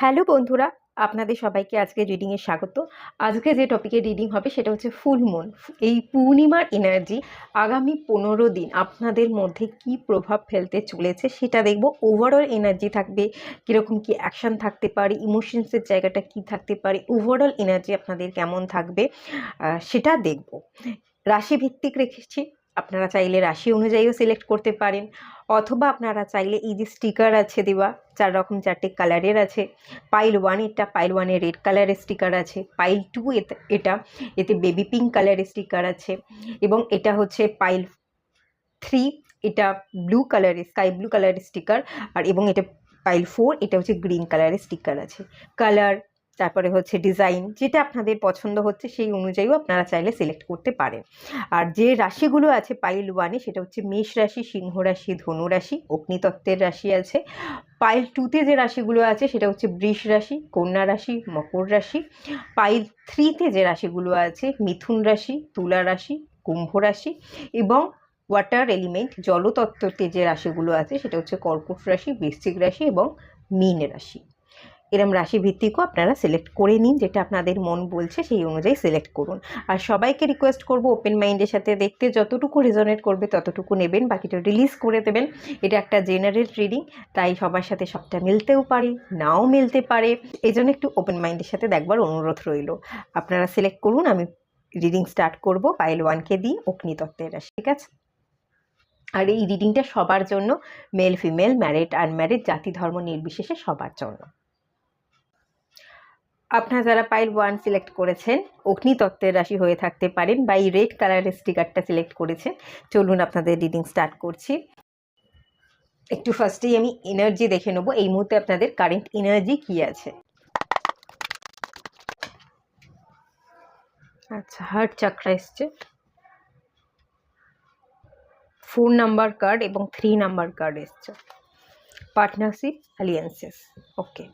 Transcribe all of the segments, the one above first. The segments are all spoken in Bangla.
হ্যালো বন্ধুরা, আপনাদের সবাইকে আজকে রিডিংয়ে স্বাগত। আজকে যে টপিকে রিডিং হবে সেটা হচ্ছে ফুল মুন। এই পূর্ণিমার এনার্জি আগামী 15 দিন আপনাদের মধ্যে কি প্রভাব ফেলতে চলেছে সেটা দেখব। ওভারঅল এনার্জি থাকবে, কীরকম কি অ্যাকশান থাকতে পারে, ইমোশনসের জায়গাটা কি থাকতে পারে, ওভারঅল এনার্জি আপনাদের কেমন থাকবে সেটা দেখব। রাশিভিত্তিক রেখেছি, আপনারা চাইলে রাশি অনুযায়ীও সিলেক্ট করতে পারেন, অথবা আপনারা চাইলে এই যে স্টিকার আছে দেওয়া 4 কালারের আছে। পাইল 1 এটা, পাইল 1-এ রেড কালারের স্টিকার আছে, পাইল 2 এতে বেবি পিঙ্ক কালারের স্টিকার আছে, এবং এটা হচ্ছে পাইল 3, এটা ব্লু কালারের, স্কাই ব্লু কালারের স্টিকার, আর এবং এটা পাইল 4, এটা হচ্ছে গ্রিন কালারের স্টিকার আছে। কালার, তারপরে হচ্ছে ডিজাইন, যেটা আপনাদের পছন্দ হচ্ছে সেই অনুযায়ীও আপনারা চাইলে সিলেক্ট করতে পারেন। আর যে রাশিগুলো আছে পাইল 1-এ সেটা হচ্ছে মেষ রাশি, সিংহ রাশি, ধনু রাশি, অগ্নিতত্ত্বের রাশি আছে। পাইল 2-তে যে রাশিগুলো আছে সেটা হচ্ছে বৃষ রাশি, কন্যা রাশি, মকর রাশি। পাইল 3-তে যে রাশিগুলো আছে মিথুন রাশি, তুলা রাশি, কুম্ভ রাশি, এবং ওয়াটার এলিমেন্ট জলতত্ত্বতে যে রাশিগুলো আছে সেটা হচ্ছে কর্কট রাশি, বৃশ্চিক রাশি এবং মীন রাশি। এরম রাশি ভিত্তিকও আপনারা সিলেক্ট করে নিন, যেটা আপনাদের মন বলছে সেই অনুযায়ী সিলেক্ট করুন। আর সবাইকে রিকোয়েস্ট করব ওপেন মাইন্ডের সাথে দেখতে, যতটুকু রেজনেট করবে ততটুকু নেবেন, বাকিটা রিলিজ করে দেবেন। এটা একটা জেনারেল রিডিং, তাই সবার সাথে সবটা মিলতেও পারে, নাও মিলতে পারে। এই জন্য একটু ওপেন মাইন্ডের সাথে দেখবার অনুরোধ রইল। আপনারা সিলেক্ট করুন, আমি রিডিং স্টার্ট করব পাইল 1-কে দিয়ে, অগ্নিতত্ত্বের রাশি, ঠিক আছে? আর এই রিডিংটা সবার জন্য, মেল ফিমেল, ম্যারিড আনম্যারিড, জাতি ধর্ম নির্বিশেষে সবার জন্য। আপনারা যারা পাইল 1 সিলেক্ট করেছেন, অগ্নিতত্ত্বের রাশি হয়ে থাকতে পারেন, বা এই রেড কালারের স্টিকারটা সিলেক্ট করেছেন, চলুন আপনাদের রিডিং স্টার্ট করছি। একটু ফার্স্টেই আমি এনার্জি দেখে নেব, এই মুহূর্তে আপনাদের কারেন্ট এনার্জি কি আছে। আচ্ছা, হার্ট চাকরা এসছে, 4 নাম্বার কার্ড এবং 3 নাম্বার কার্ড এসছে। পার্টনারশিপ, অ্যালিয়েন্সেস, ওকে।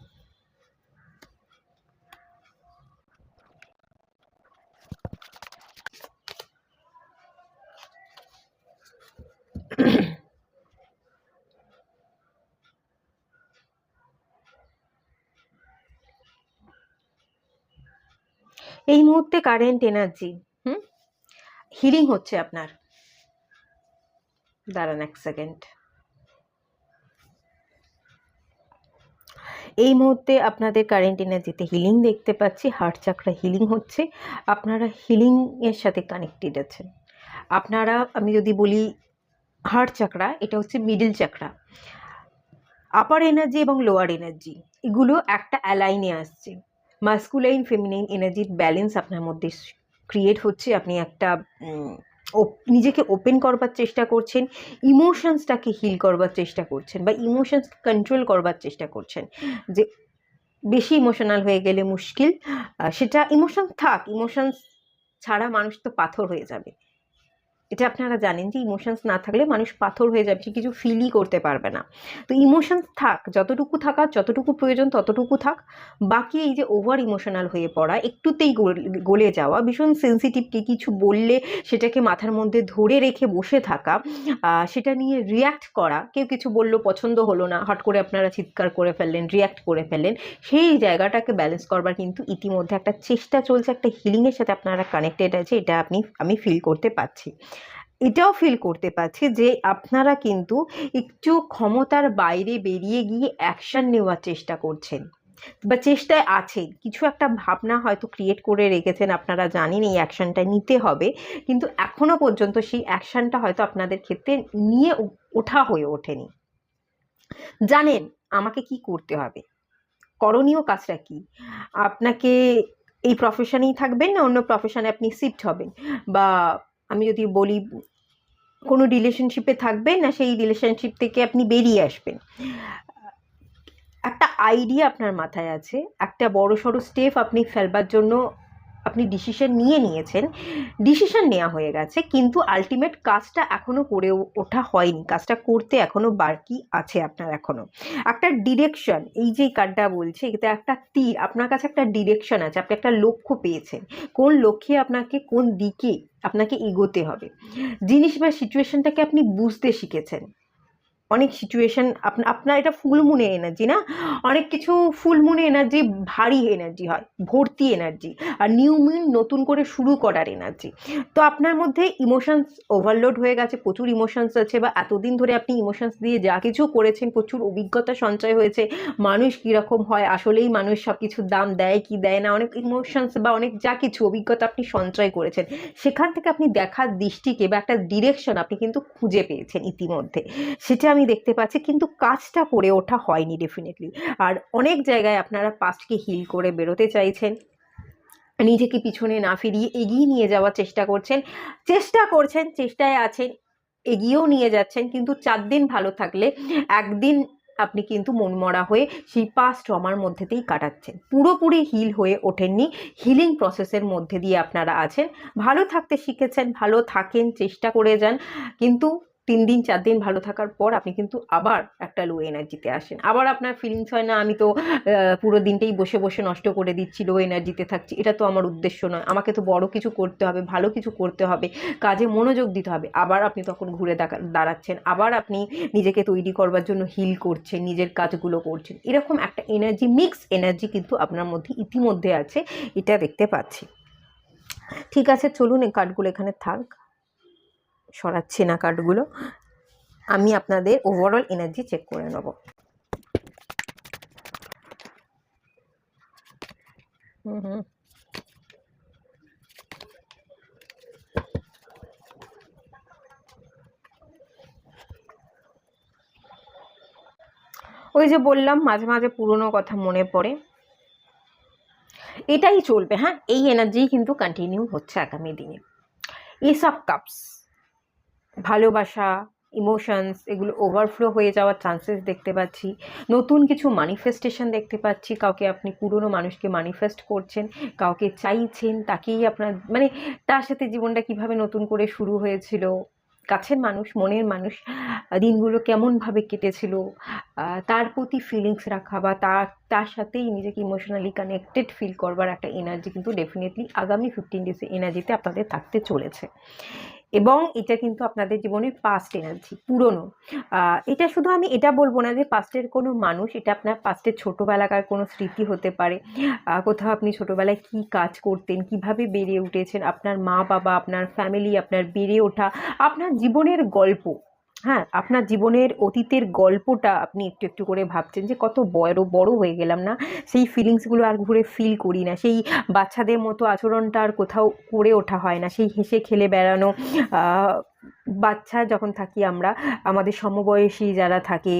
এই মুহূর্তে কারেন্ট এনার্জি হিলিং হচ্ছে আপনার। দাঁড়ান এক সেকেন্ড। এই মুহূর্তে আপনাদের কারেন্ট এনার্জিতে হিলিং দেখতে পাচ্ছি, হার্ট চাকরা হিলিং হচ্ছে, আপনারা হিলিংয়ের সাথে কানেক্টেড আছেন। আপনারা, আমি যদি বলি হার্ট চাকরা, এটা হচ্ছে মিডল চাকরা। আপার এনার্জি এবং লোয়ার এনার্জি এগুলো একটা অ্যালাইনে আসছে। মাস্কুলাইন ফেমিনাইন এনার্জির ব্যালেন্স আপনার মধ্যে ক্রিয়েট হচ্ছে। আপনি একটা নিজেকে ওপেন করবার চেষ্টা করছেন, ইমোশনসটাকে হিল করবার চেষ্টা করছেন, বা ইমোশনস কন্ট্রোল করবার চেষ্টা করছেন। যে বেশি ইমোশনাল হয়ে গেলে মুশকিল, সেটা ইমোশন থাক, ইমোশনস ছাড়া মানুষ তো পাথর হয়ে যাবে। এটা আপনারা জানেন যে ইমোশনস না থাকলে মানুষ পাথর হয়ে যাবে, সে কিছু ফিলই করতে পারবে না। তো ইমোশনস থাক, যতটুকু থাকার, যতটুকু প্রয়োজন ততটুকু থাক। বাকি এই যে ওভার ইমোশনাল হয়ে পড়া, একটুতেই গলে যাওয়া, ভীষণ সেন্সিটিভকে কিছু বললে সেটাকে মাথার মধ্যে ধরে রেখে বসে থাকা, সেটা নিয়ে রিয়্যাক্ট করা, কেউ কিছু বললো পছন্দ হলো না, হট করে আপনারা চিৎকার করে ফেললেন, রিয়্যাক্ট করে ফেললেন, সেই জায়গাটাকে ব্যালেন্স করবার কিন্তু ইতিমধ্যে একটা চেষ্টা চলছে, একটা হিলিংয়ের সাথে আপনারা কানেক্টেড আছে, এটা আমি ফিল করতে পারছি। এটাও ফিল করতে পারছি যে আপনারা কিন্তু একটু ক্ষমতার বাইরে বেরিয়ে গিয়ে অ্যাকশান নেওয়ার চেষ্টা করছেন, বা চেষ্টায় আছেন। কিছু একটা ভাবনা হয়তো ক্রিয়েট করে রেখেছেন, আপনারা জানেন এই অ্যাকশানটা নিতে হবে, কিন্তু এখনো পর্যন্ত সেই অ্যাকশানটা হয়তো আপনাদের ক্ষেত্রে নিয়ে ওঠা হয়ে ওঠেনি। জানেন আমাকে কি করতে হবে, করণীয় কাজটা কি। আপনাকে এই প্রফেশনেই থাকবেন, না অন্য প্রফেশনে আপনি শিফট হবেন, বা আমি যদি বলি কোনো রিলেশনশিপে থাকবেন, না সেই রিলেশনশিপ থেকে আপনি বেরিয়ে আসবেন। একটা আইডিয়া আপনার মাথায় আছে, একটা বড় সড়ো স্টেপ আপনি ফেলবার জন্য আপনি ডিসিশন নিয়েছেন, ডিসিশন নেওয়া হয়ে গেছে, কিন্তু আলটিমেট কাজটা এখনও করে ওঠা হয়নি, কাজটা করতে এখনও বাকি আছে আপনার। এখনও একটা ডিরেকশন, এই যে কার্ডটা বলছে এতে একটা তীর, আপনার কাছে একটা ডিরেকশন আছে, আপনি একটা লক্ষ্য পেয়েছেন, কোন লক্ষ্যে আপনাকে, কোন দিকে আপনাকে এগোতে হবে, জিনিস বা সিচুয়েশনটাকে আপনি বুঝতে শিখেছেন। অনেক সিচুয়েশন আপনার এটা ফুল মুনে এনার্জি না, অনেক কিছু ফুল মুনে এনার্জি ভারী এনার্জি হয়, ভর্তি এনার্জি। আর নিউ মুন নতুন করে শুরু করার এনার্জি। তো আপনার মধ্যে ইমোশনস ওভারলোড হয়ে গেছে, প্রচুর ইমোশনস আছে, বা এতদিন ধরে আপনি ইমোশনস দিয়ে যা কিছু করেছেন প্রচুর অভিজ্ঞতা সঞ্চয় হয়েছে, মানুষ কীরকম হয়, আসলেই মানুষ সব কিছুর দাম দেয় কি দেয় না, অনেক ইমোশনস বা অনেক যা কিছু অভিজ্ঞতা আপনি সঞ্চয় করেছেন, সেখান থেকে আপনি দেখার দৃষ্টিকে বা একটা ডিরেকশন আপনি কিন্তু খুঁজে পেয়েছেন ইতিমধ্যে, সেটা আমি দেখতে পাচ্ছি। কিন্তু কাজটা করে ওঠা হয়নি ডেফিনেটলি। আর অনেক জায়গায় আপনারা পাস্টকে হিল করে বেরোতে চাইছেন, নিজেকে পিছনে না ফিরিয়ে এগিয়ে নিয়ে যাওয়ার চেষ্টায় আছেন, এগিয়েও নিয়ে যাচ্ছেন। কিন্তু 4 দিন ভালো থাকলে একদিন আপনি কিন্তু মনমরা হয়ে সেই পাস্ট ট্রমার মধ্যেতেই কাটাচ্ছেন, পুরোপুরি হিল হয়ে ওঠেননি, হিলিং প্রসেসের মধ্যে দিয়ে আপনারা আছেন। ভালো থাকতে শিখেছেন, ভালো থাকেন, চেষ্টা করে যান, কিন্তু 3 দিন 4 দিন ভালো থাকার পর আপনি কিন্তু আবার একটা লো এনার্জিতে আসেন। আবার আপনার ফিলিংস হয় না আমি তো পুরো দিনটাই বসে বসে নষ্ট করে দিচ্ছি, লো এনার্জিতে থাকছি, এটা তো আমার উদ্দেশ্য নয়, আমাকে তো বড় কিছু করতে হবে, ভালো কিছু করতে হবে, কাজে মনোযোগ দিতে হবে। আবার আপনি তখন ঘুরে দাঁড়াচ্ছেন, আবার আপনি নিজেকে তৈরি করবার জন্য হিল করছেন, নিজের কাজগুলো করছেন। এরকম একটা এনার্জি, মিক্স এনার্জি কিন্তু আপনার মধ্যে ইতিমধ্যে আছে, এটা দেখতে পাচ্ছি। ঠিক আছে, চলুন এই কার্ডগুলো এখানে থাক, সরাচ্ছি না কার্ডগুলো, আমি আপনাদের ওভারঅল এনার্জি চেক করে নেব। হুম। ওই যে বললাম মাঝে মাঝে পুরনো কথা মনে পড়ে, এটাই চলবে। হ্যাঁ, এই এনার্জি কিন্তু কন্টিনিউ হচ্ছে আগামী দিনে। এসব কাপস, ভালোবাসা, ইমোশনস, এগুলো ওভারফ্লো হয়ে যাওয়ার চান্সেস দেখতে পাচ্ছি। নতুন কিছু ম্যানিফেস্টেশন দেখতে পাচ্ছি, কাউকে আপনি পুরনো মানুষকে ম্যানিফেস্ট করছেন, কাউকে চাইছেন, তাকেই আপনার মানে তার সাথে জীবনটা কিভাবে নতুন করে শুরু হয়েছিল, কাছের মানুষ, মনের মানুষ, দিনগুলো কেমনভাবে কেটেছিল, তার প্রতি ফিলিংস রাখা বা তার সাথেই নিজেকে ইমোশনালি কানেক্টেড ফিল করবার একটা এনার্জি কিন্তু ডেফিনেটলি আগামী 15 ডেজে এনার্জিতে আপনাদের থাকতে চলেছে। এবং এটা কিন্তু আপনাদের জীবনের পাস্ট এনার্জি, পুরনো। এটা শুধু আমি এটা বলবো না যে পাস্টের কোনো মানুষ, এটা আপনার পাস্টের ছোটোবেলাকার কোনো স্মৃতি হতে পারে, কোথাও আপনি ছোটোবেলায় কী কাজ করতেন, কিভাবে বেড়ে উঠেছেন, আপনার মা বাবা, আপনার ফ্যামিলি, আপনার বেড়ে ওঠা, আপনার জীবনের গল্প। হ্যাঁ, আপনার জীবনের অতীতের গল্পটা আপনি একটু একটু করে ভাবছেন যে কত বড় হয়ে গেলাম না, সেই ফিলিংসগুলো আর ঘুরে ফিল করি না, সেই বাচ্চাদের মতো আচরণটা আর কোথাও করে ওঠা হয় না, সেই হেসে খেলে বেড়ানো। বাচ্চা যখন থাকি আমরা, আমাদের সমবয়সী যারা থাকে,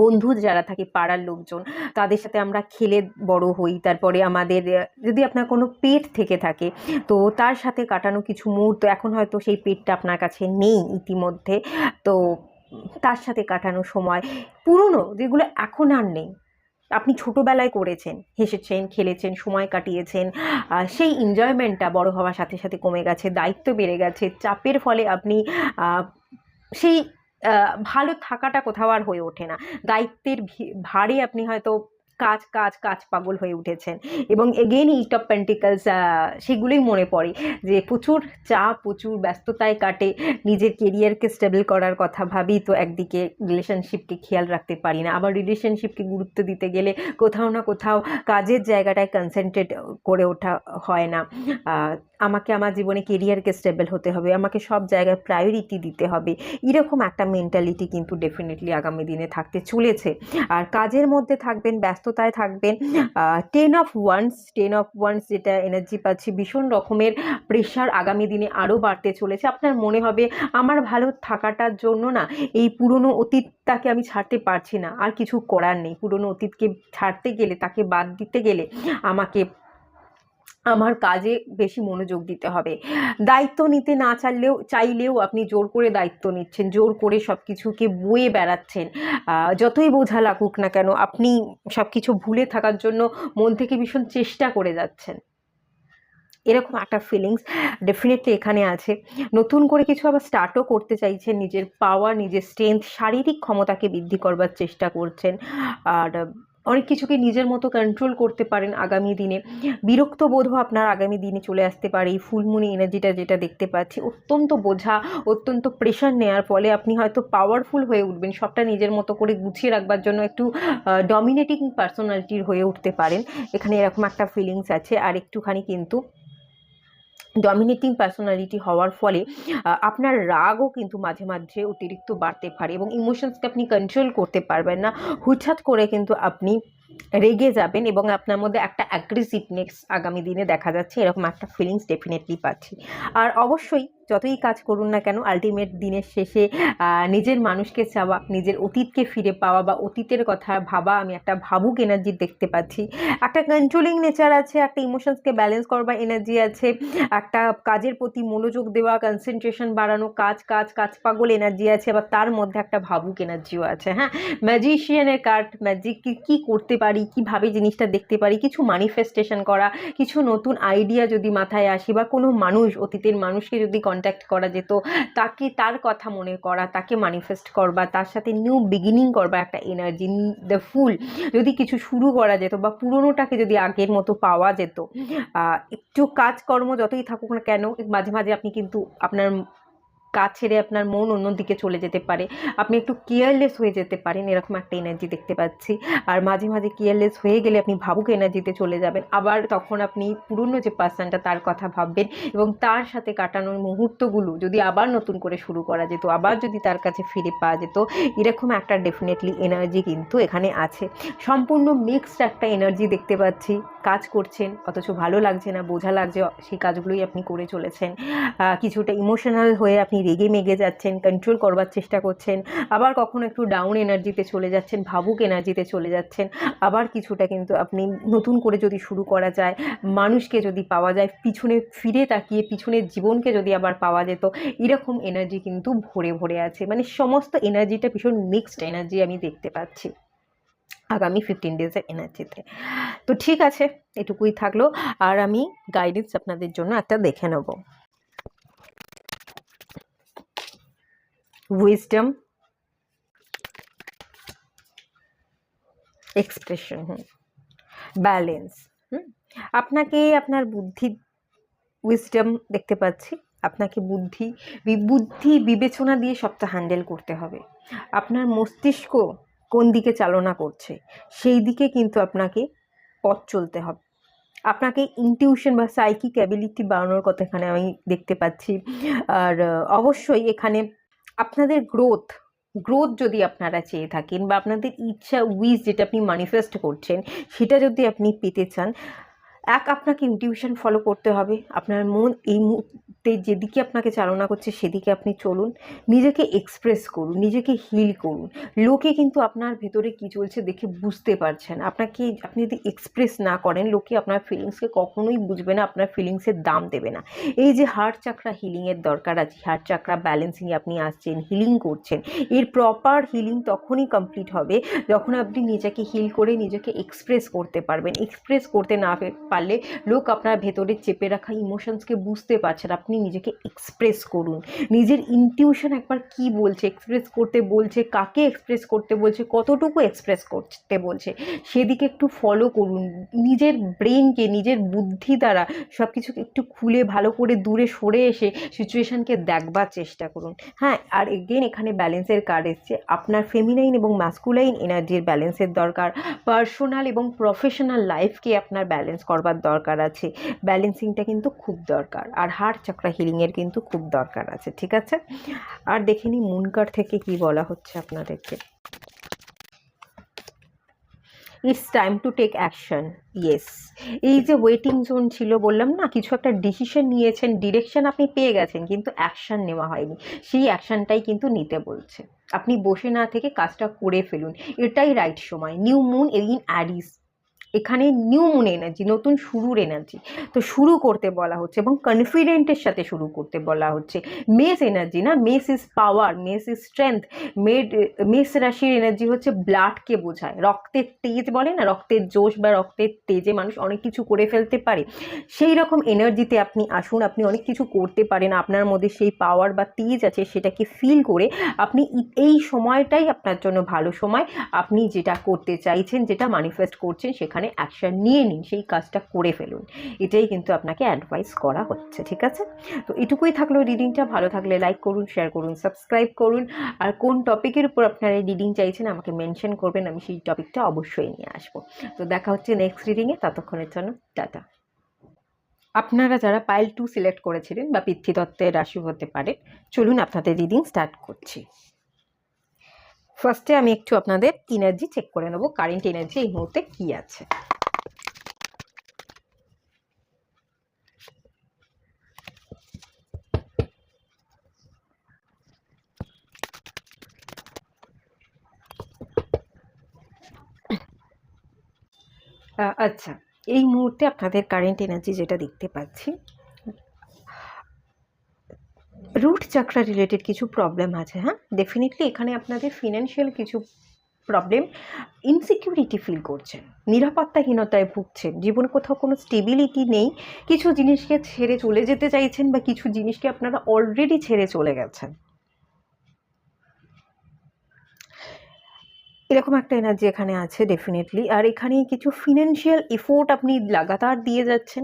বন্ধু যারা থাকে, পাড়ার লোকজন, তাদের সাথে আমরা খেলে বড় হই। তারপরে আমাদের যদি আপনার কোনো পেট থেকে থাকে, তো তার সাথে কাটানো কিছু মুহূর্ত, এখন হয়তো সেই পেটটা আপনার কাছে নেই ইতিমধ্যে, তো তার সাথে কাটানো সময় পুরনো যেগুলো এখন আর নেই, আপনি ছোটোবেলায় করেছেন, হেসেছেন, খেলেছেন, সময় কাটিয়েছেন, সেই এনজয়মেন্টটা বড় হওয়ার সাথে সাথে কমে গেছে, দায়িত্ব বেড়ে গেছে, চাপের ফলে আপনি সেই ভালো থাকাটা কোথাও আর হয়ে ওঠে না, দায়িত্বের ভারে আপনি হয়তো কাজ কাজ কাজ পাগল হয়ে উঠেছেন। এবং এগেইন এইট অফ পেন্টিকলস, সেগুলোই মনে পড়ে যে প্রচুর চাপ, প্রচুর ব্যস্ততায় কাটে, নিজের কেরিয়ারকে স্টেবল করার কথা ভাবি, তো একদিকে রিলেশনশিপকে খেয়াল রাখতে পারি না, আবার রিলেশনশিপকে গুরুত্ব দিতে গেলে কোথাও না কোথাও কাজের জায়গাটায় কনসেন্ট্রেট করে ওঠা হয় না। আমাকে আমার জীবনে কেরিয়ারকে স্টেবল হতে হবে, আমাকে সব জায়গায় প্রায়োরিটি দিতে হবে, এরকম একটা মেন্টালিটি কিন্তু ডেফিনেটলি আগামী দিনে থাকতে চলেছে। আর কাজের মধ্যে থাকবেন, ব্যস্ততায় থাকবেন। 10 অফ ওয়ান্স যেটা এনার্জি পাচ্ছি, ভীষণ রকমের প্রেশার আগামী দিনে আরও বাড়তে চলেছে। আপনার মনে হবে আমার ভালো থাকাটার জন্য না এই পুরনো অতীতটাকে আমি ছাড়তে পারছি না, আর কিছু করার নেই, পুরনো অতীতকে ছাড়তে গেলে, তাকে বাদ দিতে গেলে আমাকে আমার কাজে বেশি মনোযোগ দিতে হবে। দায়িত্ব নিতে না চাইলেও আপনি জোর করে দায়িত্ব নিচ্ছেন, জোর করে সব কিছুকে বয়ে বেড়াচ্ছেন। যতই বোঝা লাগুক না কেন, আপনি সব কিছু ভুলে থাকার জন্য মন থেকে ভীষণ চেষ্টা করে যাচ্ছেন, এরকম একটা ফিলিংস ডেফিনেটলি এখানে আছে। নতুন করে কিছু আবার স্টার্টও করতে চাইছেন, নিজের পাওয়ার, নিজের স্ট্রেংথ, শারীরিক ক্ষমতাকে বৃদ্ধি করবার চেষ্টা করছেন। আর অনেক কিছুকে নিজের মতো কন্ট্রোল করতে পারেন আগামী দিনে। বিরক্ত বোধও আপনার আগামী দিনে চলে আসতে পারে। এই ফুলমুনি এনার্জিটা যেটা দেখতে পাচ্ছি, অত্যন্ত বোঝা, অত্যন্ত প্রেশার নেওয়ার ফলে আপনি হয়তো পাওয়ারফুল হয়ে উঠবেন, সবটা নিজের মতো করে গুছিয়ে রাখবার জন্য একটু ডমিনেটিং পার্সোনালিটির হয়ে উঠতে পারেন। এখানে এরকম একটা ফিলিংস আছে। আর একটুখানি কিন্তু ডমিনেটিং পার্সোনালিটি হওয়ার ফলে আপনার রাগও কিন্তু মাঝে মাঝে অতিরিক্ত বাড়তে পারে এবং ইমোশনসকে আপনি কন্ট্রোল করতে পারবেন না। হুটহাট করে কিন্তু আপনি রেগে যাবেন এবং আপনার মধ্যে একটা অ্যাগ্রেসিভনেস আগামী দিনে দেখা যাচ্ছে, এরকম একটা ফিলিংস ডেফিনেটলি পাচ্ছি। আর অবশ্যই যতই কাজ করুন না কেন, আলটিমেট দিনের শেষে নিজের মানুষকে চাওয়া, নিজের অতীতকে ফিরে পাওয়া বা অতীতের কথা ভাবা, আমি একটা ভাবুক এনার্জি দেখতে পাচ্ছি। একটা কন্ট্রোলিং নেচার আছে, একটা ইমোশনসকে ব্যালেন্স করবার এনার্জি আছে, একটা কাজের প্রতি মনোযোগ দেওয়া, কনসেন্ট্রেশন বাড়ানো, কাজ কাজ কাজ পাগল এনার্জি আছে। আবার তার মধ্যে একটা ভাবুক এনার্জিও আছে। হ্যাঁ, ম্যাজিশিয়ানের কার্ড, ম্যাজিক কী করতে পারি, কীভাবে জিনিসটা দেখতে পারি, কিছু ম্যানিফেস্টেশন করা, কিছু নতুন আইডিয়া যদি মাথায় আসে, বা কোনো মানুষ, অতীতের মানুষকে যদি কন্ট্যাক্ট করা যেত, তাকে তার কথা মনে করা, তাকে ম্যানিফেস্ট করবা, তার সাথে নিউ বিগিনিং করবা একটা এনার্জি, দ্য ফুল যদি কিছু শুরু করা যেত, বা পুরোনোটাকে যদি আগের মতো পাওয়া যেত। একটু কাজকর্ম যতই থাকুক না কেন, মাঝে মাঝে আপনি কিন্তু আপনার কাজ ছেড়ে আপনার মন অন্যদিকে চলে যেতে পারে, আপনি একটু কেয়ারলেস হয়ে যেতে পারেন, এরকম একটা এনার্জি দেখতে পাচ্ছি। আর মাঝে মাঝে কেয়ারলেস হয়ে গেলে আপনি ভাবুক এনার্জিতে চলে যাবেন, আবার তখন আপনি পুরনো যে পার্সনটা তার কথা ভাববেন এবং তার সাথে কাটানোর মুহূর্তগুলো যদি আবার নতুন করে শুরু করা যেত, আবার যদি তার কাছে ফিরে পাওয়া যেত, এরকম একটা ডেফিনেটলি এনার্জি কিন্তু এখানে আছে। সম্পূর্ণ মিক্সড একটা এনার্জি দেখতে পাচ্ছি। কাজ করছেন অথচ ভালো লাগছে না, বোঝা লাগছে, সেই কাজগুলোই আপনি করে চলেছেন। কিছুটা ইমোশনাল হয়ে আপনি রেগে মেগে যাচ্ছেন, কন্ট্রোল করবার চেষ্টা করছেন, আবার কখনো একটু ডাউন এনার্জিতে চলে যাচ্ছেন, ভাবুক এনার্জিতে চলে যাচ্ছেন, আবার কিছুটা কিন্তু আপনি নতুন করে যদি শুরু করা যায়, মানুষকে যদি পাওয়া যায়, পিছনে ফিরে তাকিয়ে পিছনের জীবনকে যদি আবার পাওয়া যেত, এরকম এনার্জি কিন্তু ভরে ভরে আছে। মানে সমস্ত এনার্জিটা ভীষণ মিক্সড এনার্জি আমি দেখতে পাচ্ছি আগামী 15 ডেজের এনার্জিতে। তো ঠিক আছে, এটুকুই থাকলো। আর আমি গাইডেন্স আপনাদের জন্য একটা দেখে নেব। Wisdom, expression, balance. আপনাকে আপনার বুদ্ধি, উইজডম দেখতে পাচ্ছি। আপনাকে বুদ্ধি বিবেচনা দিয়ে সবটা হ্যান্ডেল করতে হবে। আপনার মস্তিষ্ক কোন দিকে চালনা করছে সেই দিকে কিন্তু আপনাকে পথ চলতে হবে। আপনাকে ইনটিউশন বা সাইকিক অ্যাবিলিটি বাড়ানোর কথা এখানে আমি দেখতে পাচ্ছি। আর অবশ্যই এখানে আপনাদের গ্রোথ যদি আপনারা চেয়ে থাকেন, বা আপনাদের ইচ্ছা, উইশ যেটা আপনি ম্যানিফেস্ট করছেন, সেটা যদি আপনি পেতে চান, আপনাকে ইনটিউশন ফলো করতে হবে। আপনার মন এই মুহূর্তে যেদিকে আপনাকে চালনা করছে সেদিকে আপনি চলুন, নিজেকে এক্সপ্রেস করুন, নিজেকে হিল করুন। লোকে কিন্তু আপনার ভেতরে কী চলছে দেখে বুঝতে পারছেন। আপনি যদি এক্সপ্রেস না করেন, লোকে আপনার ফিলিংসকে কখনোই বুঝবে না, আপনার ফিলিংসের দাম দেবে না। এই যে হার্ট চাকরা হিলিংয়ের দরকার আছে, হার্ট চাকরা ব্যালেন্সিংয়ে আপনি আসছেন, হিলিং করছেন, এর প্রপার হিলিং তখনই কমপ্লিট হবে যখন আপনি নিজেকে হিল করে নিজেকে এক্সপ্রেস করতে পারবেন। এক্সপ্রেস করতে না পারলে লোক আপনার ভেতরে চেপে রাখা ইমোশনসকে বুঝতে পারছেন। আপনি নিজেকে এক্সপ্রেস করুন, নিজের ইনটিউশন একবার কি বলছে, এক্সপ্রেস করতে বলছে, কাকে এক্সপ্রেস করতে বলছে, কতটুকু এক্সপ্রেস করতে বলছে, সেদিকে একটু ফলো করুন। নিজের ব্রেনকে, নিজের বুদ্ধি দ্বারা সব কিছুকে একটু খুলে ভালো করে দূরে সরে এসে সিচুয়েশনকে দেখবার চেষ্টা করুন। হ্যাঁ, আর এগেন এখানে ব্যালেন্সের কার্ড এসছে। আপনার ফেমিনাইন এবং ম্যাসকুলাইন এনার্জির ব্যালেন্সের দরকার, পার্সোনাল এবং প্রফেশনাল লাইফকে আপনার ব্যালেন্স করবার দরকার আছে। ব্যালেন্সিংটা কিন্তু খুব দরকার, আর হার্ট চাকরা হিলিংয়ের কিন্তু খুব দরকার আছে। ঠিক আছে, আর দেখে নিই মুন কার্ড থেকে কি বলা হচ্ছে আপনাদেরকে। It's time to take action. Yes, এই যে ওয়েটিং জোন ছিল, বললাম না, কিছু একটা ডিসিশন নিয়েছেন, ডিরেকশন আপনি পেয়ে গেছেন, কিন্তু অ্যাকশন নেওয়া হয়নি, সেই অ্যাকশনটাই কিন্তু নিতে বলছে। আপনি বসে না থেকে কাজটা করে ফেলুন, এটাই রাইট সময়। নিউ মুন ইন অ্যারিস এখানে নিউ মুন এনার্জি, নতুন শুরুর এনার্জি। তো শুরু করতে বলা হচ্ছে এবং কনফিডেন্টের সাথে শুরু করতে বলা হচ্ছে। মেষ এনার্জি না, মেষ ইজ পাওয়ার, মেষ ইজ স্ট্রেংথ। মেষ রাশির এনার্জি হচ্ছে ব্লাডকে বোঝায়, রক্তের তেজ বলে না, রক্তের জোশ বা রক্তের তেজে মানুষ অনেক কিছু করে ফেলতে পারে। সেই রকম এনার্জিতে আপনি আসুন, আপনি অনেক কিছু করতে পারেন, আপনার মধ্যে সেই পাওয়ার বা তেজ আছে, সেটাকে ফিল করে আপনি এই সময়টাই আপনার জন্য ভালো সময়। আপনি যেটা করতে চাইছেন, যেটা ম্যানিফেস্ট করছেন, সেখানে অ্যাকশন নিয়ে নিন, সেই কাজটা করে ফেলুন। এটাই কিন্তু আপনাকে অ্যাডভাইস করা হচ্ছে, ঠিক আছে? তো এটুকুই থাকলো রিডিংটা। ভালো থাকলে লাইক করুন, শেয়ার করুন, সাবস্ক্রাইব করুন। আর কোন টপিকের উপর আপনারা রিডিং চাইছেন আমাকে মেনশন করবেন, আমি সেই টপিকটা অবশ্যই নিয়ে আসবো। তো দেখা হচ্ছে নেক্সট রিডিংয়ে, ততক্ষণের জন্য টাটা। আপনারা যারা পাইল 2 সিলেক্ট করেছিলেন বা পিতৃতত্ত্বের রাশি হতে পারে, চলুন আপনাদের রিডিং স্টার্ট করছি। ফার্স্টে আমি একটু আপনাদের এনার্জি চেক করে নেব, কারেন্ট এনার্জি এই মুহূর্তে কি আছে। আচ্ছা, এই মুহূর্তে আপনাদের কারেন্ট এনার্জি যেটা দেখতে পাচ্ছি, রুট চাকরা রিলেটেড কিছু প্রবলেম আছে। হ্যাঁ, ডেফিনেটলি এখানে আপনাদের ফিনান্সিয়াল কিছু প্রবলেম, ইনসিকিউরিটি ফিল করছেন, নিরাপত্তাহীনতায় ভুগছেন, জীবনে কোথাও কোনো স্টেবিলিটি নেই, কিছু জিনিসকে ছেড়ে চলে যেতে চাইছেন বা কিছু জিনিসকে আপনারা অলরেডি ছেড়ে চলে গেছেন, এরকম একটা এনার্জি এখানে আছে ডেফিনেটলি। আর এখানে কিছু ফিনান্সিয়াল এফোর্ট আপনি লাগাতার দিয়ে যাচ্ছেন,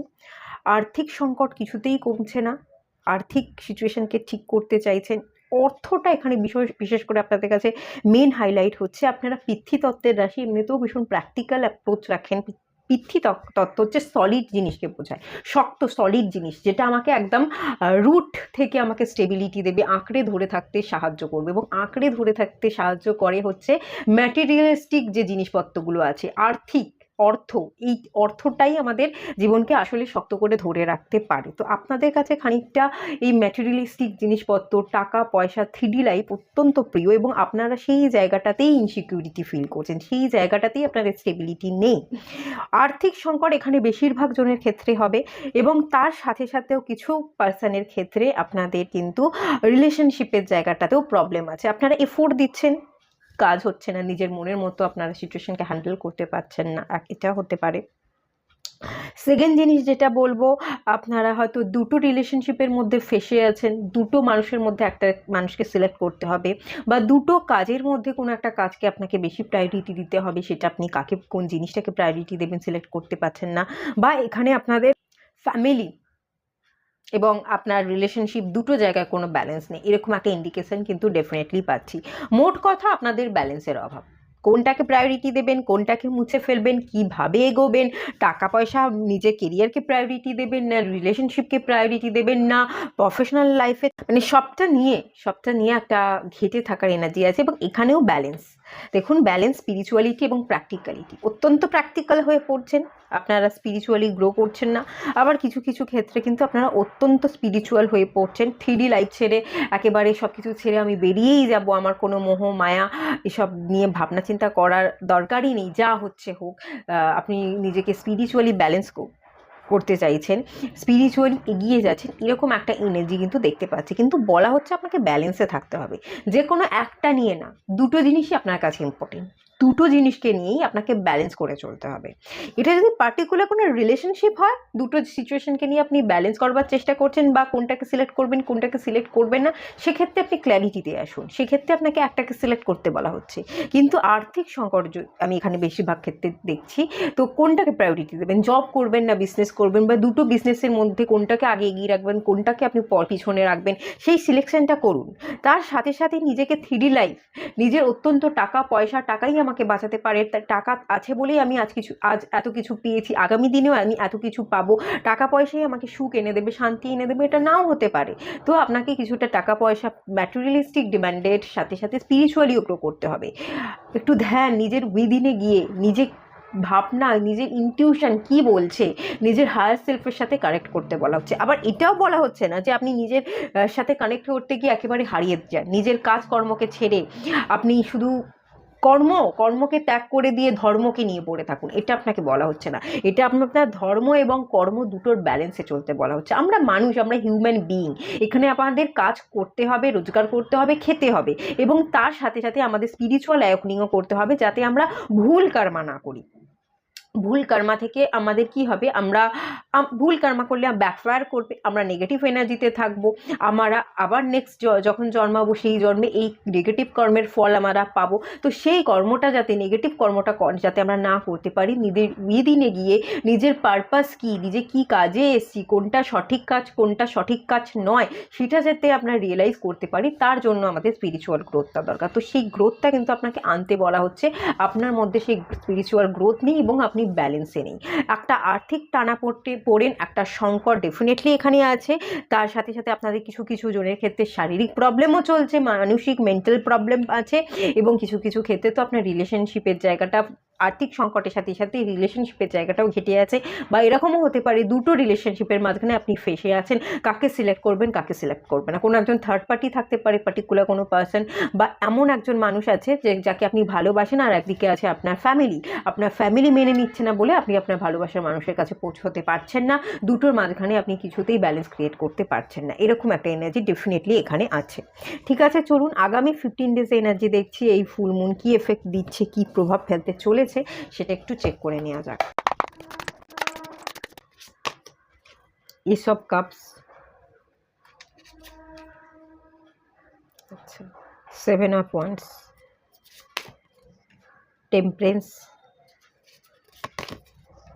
আর্থিক সংকট কিছুতেই কমছে না, আর্থিক সিচুয়েশনকে ঠিক করতে চাইছেন। অর্থটা এখানে বিশেষ করে আপনাদের কাছে মেন হাইলাইট হচ্ছে। আপনারা পিতৃতত্ত্বের রাশি, এমনিতেও ভীষণ প্র্যাকটিক্যাল অ্যাপ্রোচ রাখেন। তত্ত্ব হচ্ছে সলিড জিনিসকে বোঝায়, শক্ত সলিড জিনিস, যেটা আমাকে একদম রুট থেকে আমাকে স্টেবিলিটি দেবে, আঁকড়ে ধরে থাকতে সাহায্য করবে। এবং আঁকড়ে ধরে থাকতে সাহায্য করে হচ্ছে ম্যাটেরিয়ালিস্টিক যে জিনিসপত্রগুলো আছে, অর্থ। এই অর্থটাই আমাদের জীবনকে আসলে শক্ত করে ধরে রাখতে পারে। তো আপনাদের কাছে খানিকটা এই ম্যাটেরিয়ালিস্টিক জিনিসপত্র, টাকা পয়সা, 3D লাইফ অত্যন্ত প্রিয় এবং আপনারা সেই জায়গাটাতেই ইনসিকিউরিটি ফিল করছেন, সেই জায়গাটাতেই আপনাদের স্টেবিলিটি নেই। আর্থিক সংকট এখানে বেশিরভাগ জনের ক্ষেত্রে হবে এবং তার সাথে সাথেও কিছু পার্সনের ক্ষেত্রে আপনাদের কিন্তু রিলেশনশিপের জায়গাটাতেও প্রবলেম আছে। আপনারা এফোর্ট দিচ্ছেন, কাজ হচ্ছে না, নিজের মনের মতো আপনারা সিচুয়েশনকে হ্যান্ডেল করতে পারছেন না, এটা হতে পারে। সেকেন্ড জিনিস যেটা বলবো, আপনারা হয়তো দুটো রিলেশনশিপের মধ্যে ফেসে আছেন, দুটো মানুষের মধ্যে একটা মানুষকে সিলেক্ট করতে হবে, বা দুটো কাজের মধ্যে কোনো একটা কাজকে আপনাকে বেশি প্রায়োরিটি দিতে হবে, সেটা আপনি কাকে, কোন জিনিসটাকে প্রায়োরিটি দেবেন সিলেক্ট করতে পারছেন না। বা এখানে আপনাদের ফ্যামিলি এবং আপনার রিলেশনশিপ দুটো জায়গায় কোনো ব্যালেন্স নেই, এরকম একটা ইন্ডিকেশন কিন্তু ডেফিনেটলি পাচ্ছি। মোট কথা আপনাদের ব্যালেন্সের অভাব। কোনটাকে প্রায়োরিটি দেবেন, কোনটাকে মুছে ফেলবেন, কিভাবে এগোবেন, টাকা পয়সা, নিজের কেরিয়ারকে প্রায়োরিটি দেবেন না রিলেশনশিপকে প্রায়োরিটি দেবেন না প্রফেশনাল লাইফে, মানে সবটা নিয়ে একটা ঘেটে থাকার এনার্জি আছে। এবং এখানেও ব্যালেন্স দেখুন, ব্যালেন্স, স্পিরিচুয়ালিটি এবং প্র্যাকটিক্যালিটি। অত্যন্ত প্র্যাকটিক্যাল হয়ে পড়ছেন, আপনারা স্পিরিচুয়ালি গ্রো করছেন না। আবার কিছু কিছু ক্ষেত্রে কিন্তু আপনারা অত্যন্ত স্পিরিচুয়াল হয়ে পড়ছেন, 3D লাইফ ছেড়ে, একেবারে সব কিছু ছেড়ে আমি বেরিয়েই যাব, আমার কোনো মোহ মায়া এসব নিয়ে ভাবনা চিন্তা করার দরকারই নেই, যা হচ্ছে হোক। আপনি নিজেকে স্পিরিচুয়ালি ব্যালেন্স করতে চাইছেন, স্পিরিচুয়ালি এগিয়ে যাচ্ছেন, এরকম একটা এনার্জি কিন্তু দেখতে পাচ্ছি। কিন্তু বলা হচ্ছে আপনাকে ব্যালেন্সে থাকতে হবে, যে কোনো একটা নিয়ে না, দুটো জিনিসই আপনার কাছে ইম্পর্টেন্ট, দুটো জিনিসকে নিয়েই আপনাকে ব্যালেন্স করে চলতে হবে। এটা যদি পার্টিকুলার কোনো রিলেশনশিপ হয়, দুটো সিচুয়েশনকে নিয়ে আপনি ব্যালেন্স করবার চেষ্টা করছেন বা কোনটাকে সিলেক্ট করবেন কোনটাকে সিলেক্ট করবেন না, সেক্ষেত্রে আপনি ক্ল্যারিটিতে আসুন, সেক্ষেত্রে আপনাকে একটাকে সিলেক্ট করতে বলা হচ্ছে। কিন্তু আর্থিক সংকট আমি এখানে বেশিরভাগ ক্ষেত্রে দেখছি, তো কোনটাকে প্রায়োরিটি দেবেন, জব করবেন না বিজনেস করবেন, বা দুটো বিজনেসের মধ্যে কোনটাকে আগে এগিয়ে রাখবেন, কোনটাকে আপনি পিছনে রাখবেন, সেই সিলেকশনটা করুন। তার সাথে সাথে নিজেকে 3D লাইফ, নিজের অত্যন্ত টাকা পয়সা, টাকাই আমাকে বাঁচাতে পারে, তার টাকা আছে বলেই আমি আজ এত কিছু পেয়েছি, আগামী দিনেও আমি এত কিছু পাবো, টাকা পয়সাই আমাকে সুখ এনে দেবে, শান্তি এনে দেবে, এটা নাও হতে পারে। তো আপনাকে কিছুটা টাকা পয়সা, ম্যাটেরিয়ালিস্টিক ডিমান্ডের সাথে সাথে স্পিরিচুয়ালিও গ্রো করতে হবে। একটু ধ্যান, নিজের উইদিনে গিয়ে নিজে ভাবনা, নিজের ইনটিউশন কি বলছে, নিজের হায়ার সেলফের সাথে কানেক্ট করতে বলা হচ্ছে। আবার এটাও বলা হচ্ছে না যে আপনি নিজের সাথে কানেক্ট করতে গিয়ে একেবারে হারিয়ে যান, নিজের কাজকর্মকে ছেড়ে আপনি শুধু কর্মকে ত্যাগ করে দিয়ে ধর্মকে নিয়ে পড়ে থাকুন, এটা আপনাকে বলা হচ্ছে না। এটা আপনার ধর্ম এবং কর্ম দুটোর ব্যালেন্সে চলতে বলা হচ্ছে। আমরা মানুষ, আমরা হিউম্যান বিইং, এখানে আমাদের কাজ করতে হবে, রোজগার করতে হবে, খেতে হবে, এবং তার সাথে সাথে আমাদের স্পিরিচুয়াল অ্যাওয়েকনিংও করতে হবে, যাতে আমরা ভুল কর্মা না করি। ভুল কর্মা থেকে আমাদের কি হবে, আমরা ভুল কর্মা করলে ব্যাকফায়ার করবে, আমরা নেগেটিভ এনার্জিতে থাকবো, আমরা আবার নেক্সট যখন জন্মাবো সেই জন্মে এই নেগেটিভ কর্মের ফল আমরা পাবো। তো সেই কর্মটা যাতে, নেগেটিভ কর্মটা যাতে আমরা না করতে পারি, দিনে গিয়ে নিজের পারপাস কি, নিজে কি কাজে এসছি, কোনটা সঠিক কাজ কোনটা সঠিক কাজ নয়, সেটা যাতে আমরা রিয়েলাইজ করতে পারি, তার জন্য আমাদের স্পিরিচুয়াল গ্রোথটা দরকার। তো সেই গ্রোথটা কিন্তু আপনাকে আনতে বলা হচ্ছে। আপনার মধ্যে সেই স্পিরিচুয়াল গ্রোথ নেই এবং আপনি ব্যালেন্সে নেই, একটা আর্থিক টানা পড়েন, একটা সংকট ডেফিনেটলি এখানে আছে। তার সাথে সাথে আপনাদের কিছু কিছু জনের ক্ষেত্রে শারীরিক প্রবলেমও চলছে, মানসিক মেন্টাল প্রবলেম আছে, এবং কিছু কিছু ক্ষেত্রে তো আপনার রিলেশনশিপের জায়গাটা, আর্থিক সংকটের সাথে সাথে রিলেশনশিপের জায়গাটাও ঘেটে আছে, বা এরকমও হতে পারে দুটো রিলেশনশিপের মাঝখানে আপনি ফেসে আছেন, কাকে সিলেক্ট করবেন কাকে সিলেক্ট করবেন না। কোনো একজন থার্ড পার্টি থাকতে পারে, পার্টিকুলার কোনো পার্সন, বা এমন একজন মানুষ আছে যাকে আপনি ভালোবাসেন, আর একদিকে আছে আপনার ফ্যামিলি মেনে নিচ্ছে না বলে আপনি আপনার ভালোবাসার মানুষের কাছে পৌঁছতে পারছেন না, দুটোর মাঝখানে আপনি কিছুতেই ব্যালেন্স ক্রিয়েট করতে পারছেন না, এরকম একটা এনার্জি ডেফিনেটলি এখানে আছে। ঠিক আছে, চলুন আগামী 15 ডেজ এনার্জি দেখছি, এই ফুল মুন কি এফেক্ট দিচ্ছে, কি প্রভাব ফেলতে চলেছে সেটা একটু চেক করে নেওয়া যাক। এস অফ কাপস, আচ্ছা, 7 of wands, temperance,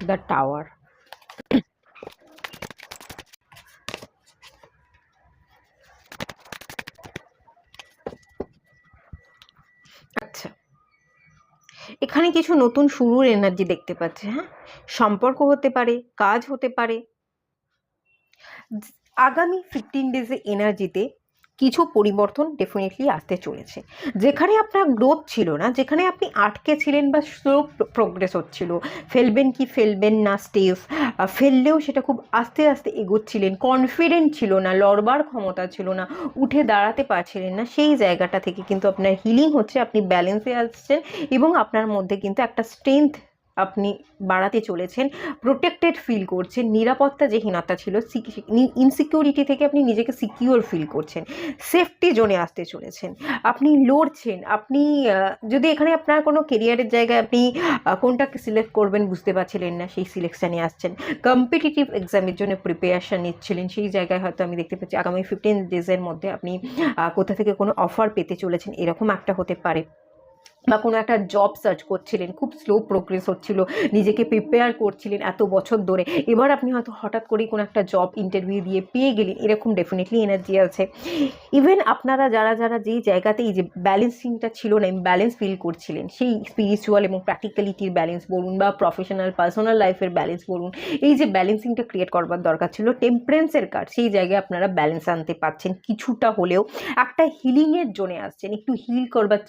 the tower. আচ্ছা, এখানে কিছু নতুন শুরুর এনার্জি দেখতে পাচ্ছি। হ্যাঁ, সম্পর্ক হতে পারে, কাজ হতে পারে। আগামী 15 ডেজে এনার্জিতে কিছু পরিবর্তন ডেফিনেটলি আসতে চলেছে। যেখানে আপনার গ্রোথ ছিল না, যেখানে আপনি আটকে ছিলেন বা স্লো প্রোগ্রেস হচ্ছিল, ফেলবেন কি ফেলবেন না স্টেপ, ফেললেও সেটা খুব আস্তে আস্তে এগোচ্ছিলেন, কনফিডেন্ট ছিল না, লড়বার ক্ষমতা ছিল না, উঠে দাঁড়াতে পারছিলেন না, সেই জায়গাটা থেকে কিন্তু আপনার হিলিং হচ্ছে, আপনি ব্যালেন্সে আসছেন, এবং আপনার মধ্যে কিন্তু একটা স্ট্রেংথ আপনি বাড়াতে চলেছেন, প্রোটেক্টেড ফিল করছেন, নিরাপত্তা যে হীনতা ছিল, ইনসিকিউরিটি থেকে আপনি নিজেকে সিকিউর ফিল করছেন, সেফটি জোনে আসতে চলেছেন, আপনি লড়ছেন। আপনি যদি এখানে আপনার কোনো কেরিয়ারের জায়গায় আপনি কোনটাকে সিলেক্ট করবেন বুঝতে পারছিলেন না, সেই সিলেকশানে আসছেন, কম্পিটিটিভ এক্সামের জন্য প্রিপারেশান নিচ্ছিলেন, সেই জায়গায় হয়তো আমি দেখতে পাচ্ছি আগামী 15 ডেজের মধ্যে আপনি কোথা থেকে কোনো অফার পেতে চলেছেন, এরকম একটা হতে পারে। বা কোনো একটা জব সার্চ করছিলেন, খুব স্লো প্রোগ্রেস হচ্ছিল, নিজেকে প্রিপেয়ার করছিলেন এত বছর ধরে, এবার আপনি হয়তো হঠাৎ করেই কোনো একটা জব ইন্টারভিউ দিয়ে পেয়ে গেলেন, এরকম ডেফিনেটলি এনার্জি আছে। ইভেন আপনারা যারা যেই জায়গাতে এই যে ব্যালেন্সিংটা ছিল না, ব্যালেন্স ফিল করছিলেন, সেই স্পিরিচুয়াল এবং প্র্যাকটিক্যালিটির ব্যালেন্স বলুন, বা প্রফেশনাল পার্সোনাল লাইফের ব্যালেন্স বলুন, এই যে ব্যালেন্সিংটা ক্রিয়েট করবার দরকার ছিল, টেম্পারেন্সের কার্ড, সেই জায়গায় আপনারা ব্যালেন্স আনতে পারছেন কিছুটা হলেও, একটা হিলিংয়ের জোনে আসছেন, একটু হিল করবার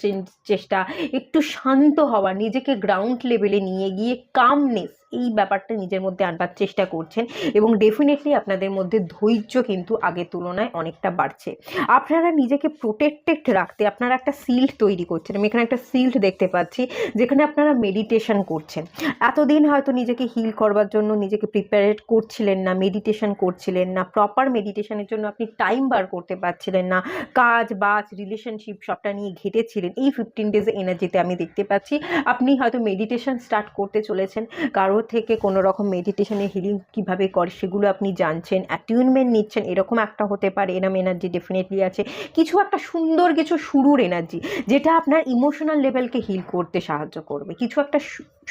চেষ্টা, একটু শান্ত হওয়া, নিজেকে গ্রাউন্ড লেভেলে নিয়ে গিয়ে কামনেস, এই ব্যাপারটা নিজের মধ্যে আনবার চেষ্টা করছেন, এবং ডেফিনেটলি আপনাদের মধ্যে ধৈর্য কিন্তু আগের তুলনায় অনেকটা বাড়ছে। আপনারা নিজেকে প্রোটেক্টেড রাখতে আপনারা একটা সিল্ড তৈরি করছেন, আমি এখানে একটা সিল্ড দেখতে পাচ্ছি, যেখানে আপনারা মেডিটেশন করছেন। এতদিন হয়তো নিজেকে হিল করবার জন্য নিজেকে প্রিপেয়ার করছিলেন না, মেডিটেশন করছিলেন না, প্রপার মেডিটেশনের জন্য আপনি টাইম বার করতে পারছিলেন না, কাজ বাজ রিলেশনশিপ সবটা নিয়ে ঘেটেছিলেন। এই 15 ডেজে এনার্জিতে আমি দেখতে পাচ্ছি আপনি হয়তো মেডিটেশন স্টার্ট করতে চলেছেন, কারোর থেকে কোনো রকম মেডিটেশনের হিলিং কীভাবে করে সেগুলো আপনি জানছেন, অ্যাটিউনমেন্ট নিচ্ছেন, এরকম একটা হতে পারে। এরম এনার্জি ডেফিনেটলি আছে। কিছু একটা সুন্দর কিছু শুরুর এনার্জি, যেটা আপনার ইমোশনাল লেভেলকে হিল করতে সাহায্য করবে, কিছু একটা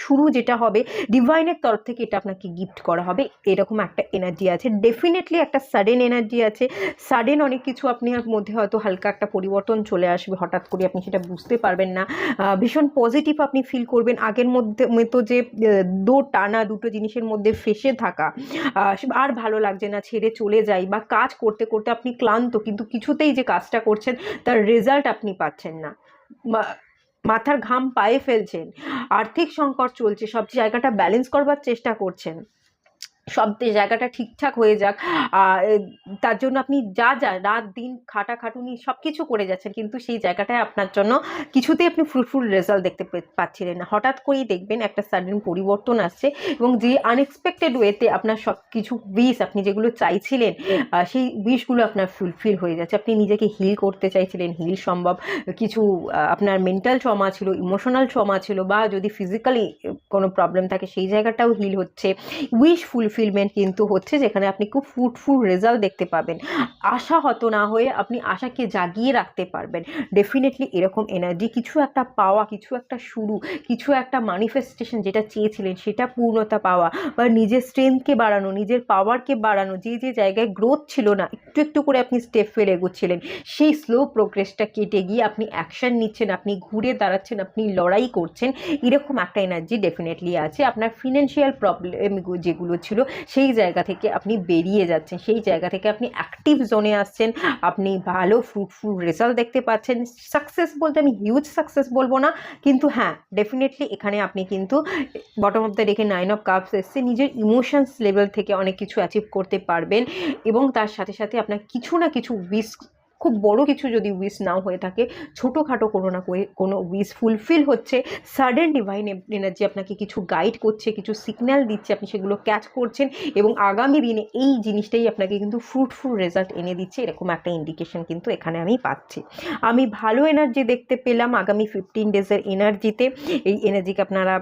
শুরু যেটা হবে ডিভাইনের তরফ থেকে, এটা আপনাকে গিফট করা হবে, এরকম একটা এনার্জি আছে। ডেফিনেটলি একটা সাডেন এনার্জি আছে, সাডেন অনেক কিছু আপনার মধ্যে হয়তো হালকা একটা পরিবর্তন চলে আসবে, হঠাৎ করে আপনি সেটা বুঝতে পারবেন না, ভীষণ পজিটিভ আপনি ফিল করবেন। আগের মতো যে টানা দুটো জিনিসের মধ্যে ফেসে থাকা, আর ভালো লাগছে না, ছেড়ে চলে যাই, বা কাজ করতে করতে আপনি ক্লান্ত, কিন্তু কিছুতেই যে কাজটা করছেন তার রেজাল্ট আপনি পাচ্ছেন না, মাথার ঘাম পায়ে ফেলছেন, আর্থিক সংকট চলছে, সব জায়গাটা ব্যালেন্স করবার চেষ্টা করছেন, সব জায়গাটা ঠিকঠাক হয়ে যাক, তার জন্য আপনি যা যা রাত দিন খাটাখাটুনি সব কিছু করে যাচ্ছেন, কিন্তু সেই জায়গাটায় আপনার জন্য কিছুতেই আপনি ফ্রুটফুল রেজাল্ট দেখতে পাচ্ছিলেন না। হঠাৎ করেই দেখবেন একটা সাডেন পরিবর্তন আসছে, এবং যে আনএক্সপেক্টেড ওয়েতে আপনার সব কিছু উইশ আপনি যেগুলো চাইছিলেন সেই উইশগুলো আপনার ফুলফিল হয়ে যাচ্ছে। আপনি নিজেকে হিল করতে চাইছিলেন, হিল সম্ভব। কিছু আপনার মেন্টাল ট্রমা ছিল, ইমোশনাল ট্রমা ছিল, বা যদি ফিজিক্যালি কোনো প্রবলেম থাকে সেই জায়গাটাও হিল হচ্ছে। উইশ ফুলফিলমেন্ট কিন্তু হচ্ছে, যেখানে আপনি খুব ফ্রুটফুল রেজাল্ট দেখতে পাবেন। আশাহত না হয়ে আপনি আশাকে জাগিয়ে রাখতে পারবেন। ডেফিনেটলি এরকম এনার্জি, কিছু একটা পাওয়া, কিছু একটা শুরু, কিছু একটা ম্যানিফেস্টেশন, যেটা চেয়েছিলেন সেটা পূর্ণতা পাওয়া, বা নিজের স্ট্রেংথকে বাড়ানো, নিজের পাওয়ারকে বাড়ানো, যে যে জায়গায় গ্রোথ ছিল না, একটু একটু করে আপনি স্টেপ ফেলে এগোচ্ছিলেন, সেই স্লো প্রোগ্রেসটা কেটে গিয়ে আপনি অ্যাকশন নিচ্ছেন, আপনি ঘুরে দাঁড়াচ্ছেন, আপনি লড়াই করছেন। এরকম একটা এনার্জি ডেফিনেটলি আছে। আপনার ফিনান্সিয়াল প্রবলেম যেগুলো ছিল সেই জায়গা থেকে আপনি বেরিয়ে যাচ্ছেন, সেই জায়গা থেকে আপনি অ্যাক্টিভ জোনে আসছেন, আপনি ভালো ফ্রুটফুল রেজাল্ট দেখতে পাচ্ছেন। সাকসেস বলতে আমি হিউজ সাকসেস বলবো না, কিন্তু হ্যাঁ ডেফিনেটলি এখানে আপনি কিন্তু বটম অফ দ্য ডেকে 9 অফ কাপস এসছে, নিজের ইমোশনস লেভেল থেকে অনেক কিছু অ্যাচিভ করতে পারবেন, এবং তার সাথে সাথে আপনার কিছু না কিছু উইশ, খুব বড় কিছু যদি উইশ নাও হয়ে থাকে, ছোটোখাটো কোনো না কোনো উইশ ফুলফিল হচ্ছে। সাডেন ডিভাইন এনার্জি আপনাকে কিছু গাইড করছে, কিছু সিগন্যাল দিচ্ছে, আপনি সেগুলো ক্যাচ করছেন, এবং আগামী দিনে এই জিনিসটাই আপনাকে কিন্তু ফ্রুটফুল রেজাল্ট এনে দিচ্ছে। এরকম একটা ইন্ডিকেশন কিন্তু এখানে আমি পাচ্ছি। আমি ভালো এনার্জি দেখতে পেলাম আগামী 15 ডেজের এনার্জিতে। এই এনার্জিকে আপনারা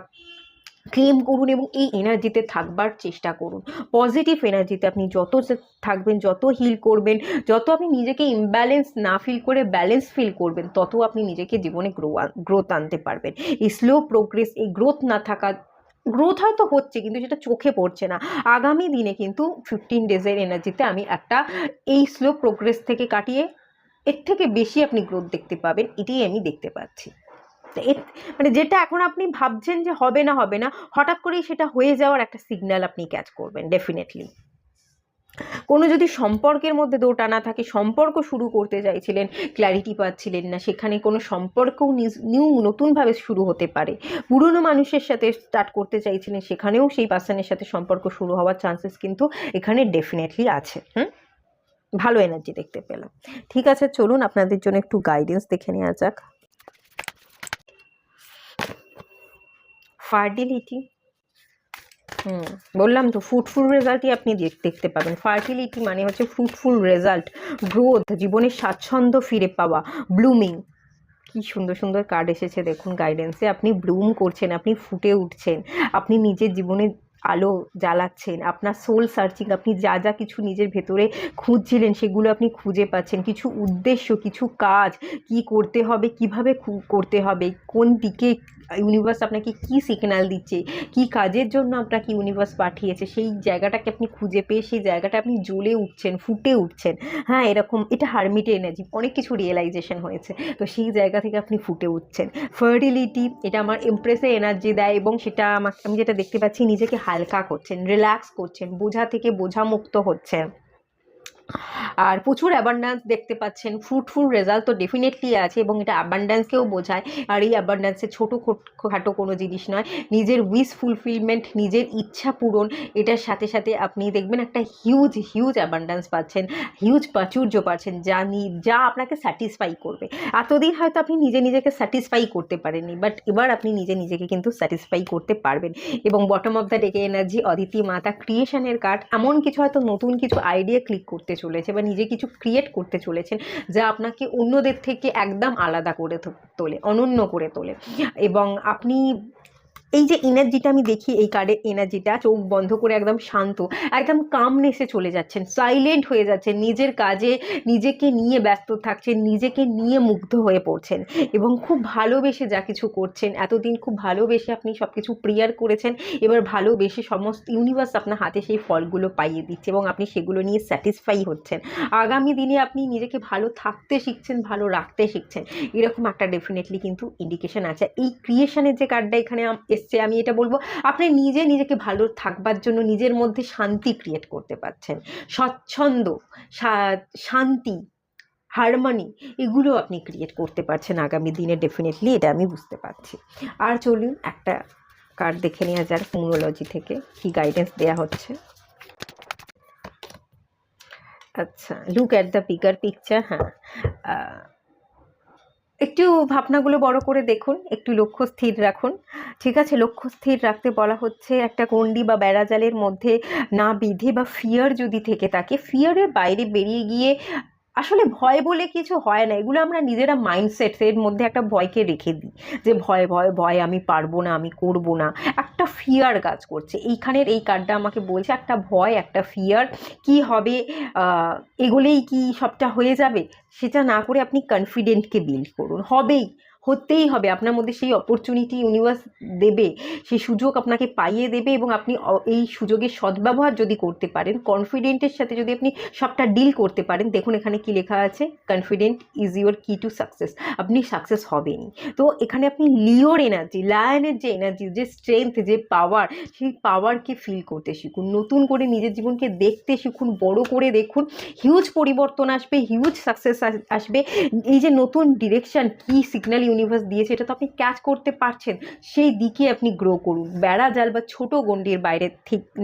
ক্লেম করুন এবং এই এনার্জিতে থাকবার চেষ্টা করুন। পজিটিভ এনার্জিতে আপনি যত থাকবেন, যত হিল করবেন, যত আপনি নিজেকে ইমব্যালেন্স না ফিল করে ব্যালেন্স ফিল করবেন, তত আপনি নিজেকে জীবনে গ্রোথ আনতে পারবেন। এই স্লো প্রোগ্রেস, এই গ্রোথ না থাকা, গ্রোথ হয়তো হচ্ছে কিন্তু সেটা চোখে পড়ছে না, আগামী দিনে কিন্তু 15 ডেজের এনার্জিতে আমি একটা এই স্লো প্রোগ্রেস থেকে কাটিয়ে এর থেকে বেশি আপনি গ্রোথ দেখতে পাবেন, এটাই আমি দেখতে পাচ্ছি। মানে যেটা এখন আপনি ভাবছেন যে হবে না হবে না, হঠাৎ করেই সেটা হয়ে যাওয়ার একটা সিগন্যাল আপনি ক্যাচ করবেন ডেফিনেটলি। কোনো যদি সম্পর্কের মধ্যে দোটানা থাকে, সম্পর্ক শুরু করতে চাইছিলেন, ক্ল্যারিটি পাচ্ছিলেন না, সেখানে কোনো সম্পর্কও নতুনভাবে শুরু হতে পারে। পুরনো মানুষের সাথে স্টার্ট করতে চাইছিলেন, সেখানেও সেই পার্সনের সাথে সম্পর্ক শুরু হওয়ার চান্সেস কিন্তু এখানে ডেফিনেটলি আছে। ভালো এনার্জি দেখতে পেলাম। ঠিক আছে, চলুন আপনাদের জন্য একটু গাইডেন্স দেখে নেওয়া যাক। ফার্টিলিটি, বললাম তো ফ্রুটফুল রেজাল্টই আপনি দেখতে পাবেন। ফার্টিলিটি মানে হচ্ছে ফ্রুটফুল রেজাল্ট, গ্রোথ, জীবনের স্বাচ্ছন্দ্য ফিরে পাওয়া, ব্লুমিং। কি সুন্দর সুন্দর কার্ড এসেছে দেখুন গাইডেন্সে। আপনি ব্লুম করছেন, আপনি ফুটে উঠছেন, আপনি নিজের জীবনে আলো জ্বালাচ্ছেন, আপনার সোল সার্চিং, আপনি যা যা কিছু নিজের ভেতরে খুঁজছিলেন সেগুলো আপনি খুঁজে পাচ্ছেন। কিছু উদ্দেশ্য, কিছু কাজ, কি করতে হবে, কিভাবে করতে হবে, কোন দিকে ইউনিভার্স আপনাকে কি সিগন্যাল দিচ্ছে, কি কাজের জন্য আপনাকে ইউনিভার্স পাঠিয়েছে, সেই জায়গাটাকে আপনি খুঁজে পেয়ে সেই জায়গাটা আপনি জ্বলে উঠছেন, ফুটে উঠছেন। হ্যাঁ, এরকম এটা হারমিটের এনার্জি, অনেক কিছু রিয়েলাইজেশন হয়েছে, তো সেই জায়গা থেকে আপনি ফুটে উঠছেন। ফার্টিলিটি, এটা আমার এমপ্রেসে এনার্জি দেয়, এবং সেটা আমি যেটা দেখতে পাচ্ছি, নিজেকে হালকা করছেন, রিল্যাক্স করছেন, বোঝা থেকে বোঝামুক্ত হচ্ছেন, আর প্রচুর অ্যাবান্ডান্স দেখতে পাচ্ছেন। ফ্রুটফুল রেজাল্ট তো ডেফিনেটলি আছে, এবং এটা অ্যাবান্ডান্সকেও বোঝায়। আর এই অ্যাবান্ডান্সে খাটো কোনো জিনিস নয়, নিজের উইশ ফুলফিলমেন্ট, নিজের ইচ্ছা পূরণ, এটার সাথে সাথে আপনি দেখবেন একটা হিউজ অ্যাবান্ডান্স পাচ্ছেন, হিউজ প্রাচুর্য পাচ্ছেন, যা আপনাকে স্যাটিসফাই করবে। এতদিন হয়তো আপনি নিজেকে স্যাটিসফাই করতে পারেননি, বাট এবার আপনি নিজেকে কিন্তু স্যাটিসফাই করতে পারবেন। এবং বটম অফ দ্য ডেকে এনার্জি, অদিতি মাতা, ক্রিয়েশনের কার্ড। এমন কিছু হয়তো নতুন কিছু আইডিয়া ক্লিক করতে চলেছে, বা নিজে কিছু ক্রিয়েট করতে চলেছেন যা আপনাকে অন্যদের থেকে একদম আলাদা করে তোলে, অনন্য করে তোলে। এবং আপনি এই যে এনার্জিটা আমি দেখি, এই কার্ডের এনার্জিটা, চোখ বন্ধ করে একদম শান্ত, একদম কামনেসে চলে যাচ্ছেন, সাইলেন্ট হয়ে যাচ্ছেন, নিজের কাজে নিজেকে নিয়ে ব্যস্ত থাকছেন, নিজেকে নিয়ে মুগ্ধ হয়ে পড়ছেন, এবং খুব ভালোবেসে যা কিছু করছেন। এতদিন খুব ভালোবেসে আপনি সব কিছু প্রেয়ার করেছেন, এবার ভালোবেসে সমস্ত ইউনিভার্স আপনার হাতে সেই ফলগুলো পাইয়ে দিচ্ছে, এবং আপনি সেগুলো নিয়ে স্যাটিসফাই হচ্ছেন। আগামী দিনে আপনি নিজেকে ভালো থাকতে শিখছেন, ভালো রাখতে শিখছেন, এরকম একটা ডেফিনেটলি কিন্তু ইন্ডিকেশন আছে। এই ক্রিয়েশনের যে কার্ডটা এখানে এসছে, আমি এটা বলবো আপনি নিজেকে ভালো থাকবার জন্য নিজের মধ্যে শান্তি ক্রিয়েট করতে পারছেন, স্বচ্ছন্দ, শান্তি, হারমোনি, এগুলো আপনি ক্রিয়েট করতে পারছেন আগামী দিনে ডেফিনেটলি, এটা আমি বুঝতে পারছি। আর চলুন একটা কার্ড দেখে নেওয়া যাক নিউমোলজি থেকে কি গাইডেন্স দেওয়া হচ্ছে। আচ্ছা, look at the bigger picture. হ্যাঁ, আহ, একটু ভাবনাগুলো বড় করে দেখুন, একটু লক্ষ্য স্থির রাখুন। ঠিক আছে, লক্ষ্য স্থির রাখতে বলা হচ্ছে একটা গণ্ডি বা বেড়াজালের মধ্যে না বিধে, বা ফিয়ার যদি থেকে থাকে, ফিয়ারের বাইরে বেরিয়ে গিয়ে, আসলে ভয় বলে কিছু হয় না, এগুলো আমরা নিজেরা মাইন্ডসেট এর মধ্যে একটা ভয়কে রেখে দিই, যে ভয় ভয় ভয়, আমি পারবো না, আমি করব না, একটা ফিয়ার কাজ করছে। এইখানের এই কার্ডটা আমাকে বলছে একটা ভয়, একটা ফিয়ার, কি হবে, আহ, এগোলেই কি সবটা হয়ে যাবে, সেটা না করে আপনি কনফিডেন্টকে বিল্ড করুন। হবেই, হতেই হবে, আপনার মধ্যে সেই অপরচুনিটি ইউনিভার্স দেবে, সেই সুযোগ আপনাকে পাইয়ে দেবে, এবং আপনি এই সুযোগের সদ্ব্যবহার যদি করতে পারেন, কনফিডেন্টের সাথে যদি আপনি সবটা ডিল করতে পারেন, দেখুন এখানে কি লেখা আছে, কনফিডেন্ট ইজ ইউর কি টু সাকসেস। আপনি সাকসেস হবেনই। তো এখানে আপনি লিওর এনার্জি, লায়নের যে এনার্জি, যে স্ট্রেংথ, যে পাওয়ার, সেই পাওয়ারকে ফিল করতে শিখুন, নতুন করে নিজের জীবনকে দেখতে শিখুন, বড় করে দেখুন, হিউজ পরিবর্তন আসবে, হিউজ সাকসেস আসবে। এই যে নতুন ডিরেকশন, কি সিগন্যাল ইউনিভার্স দিয়েছে, এটা তো আপনি ক্যাচ করতে পারছেন, সেই দিকে আপনি গ্রো করুন। বেড়া জাল বা ছোট গণ্ডির বাইরে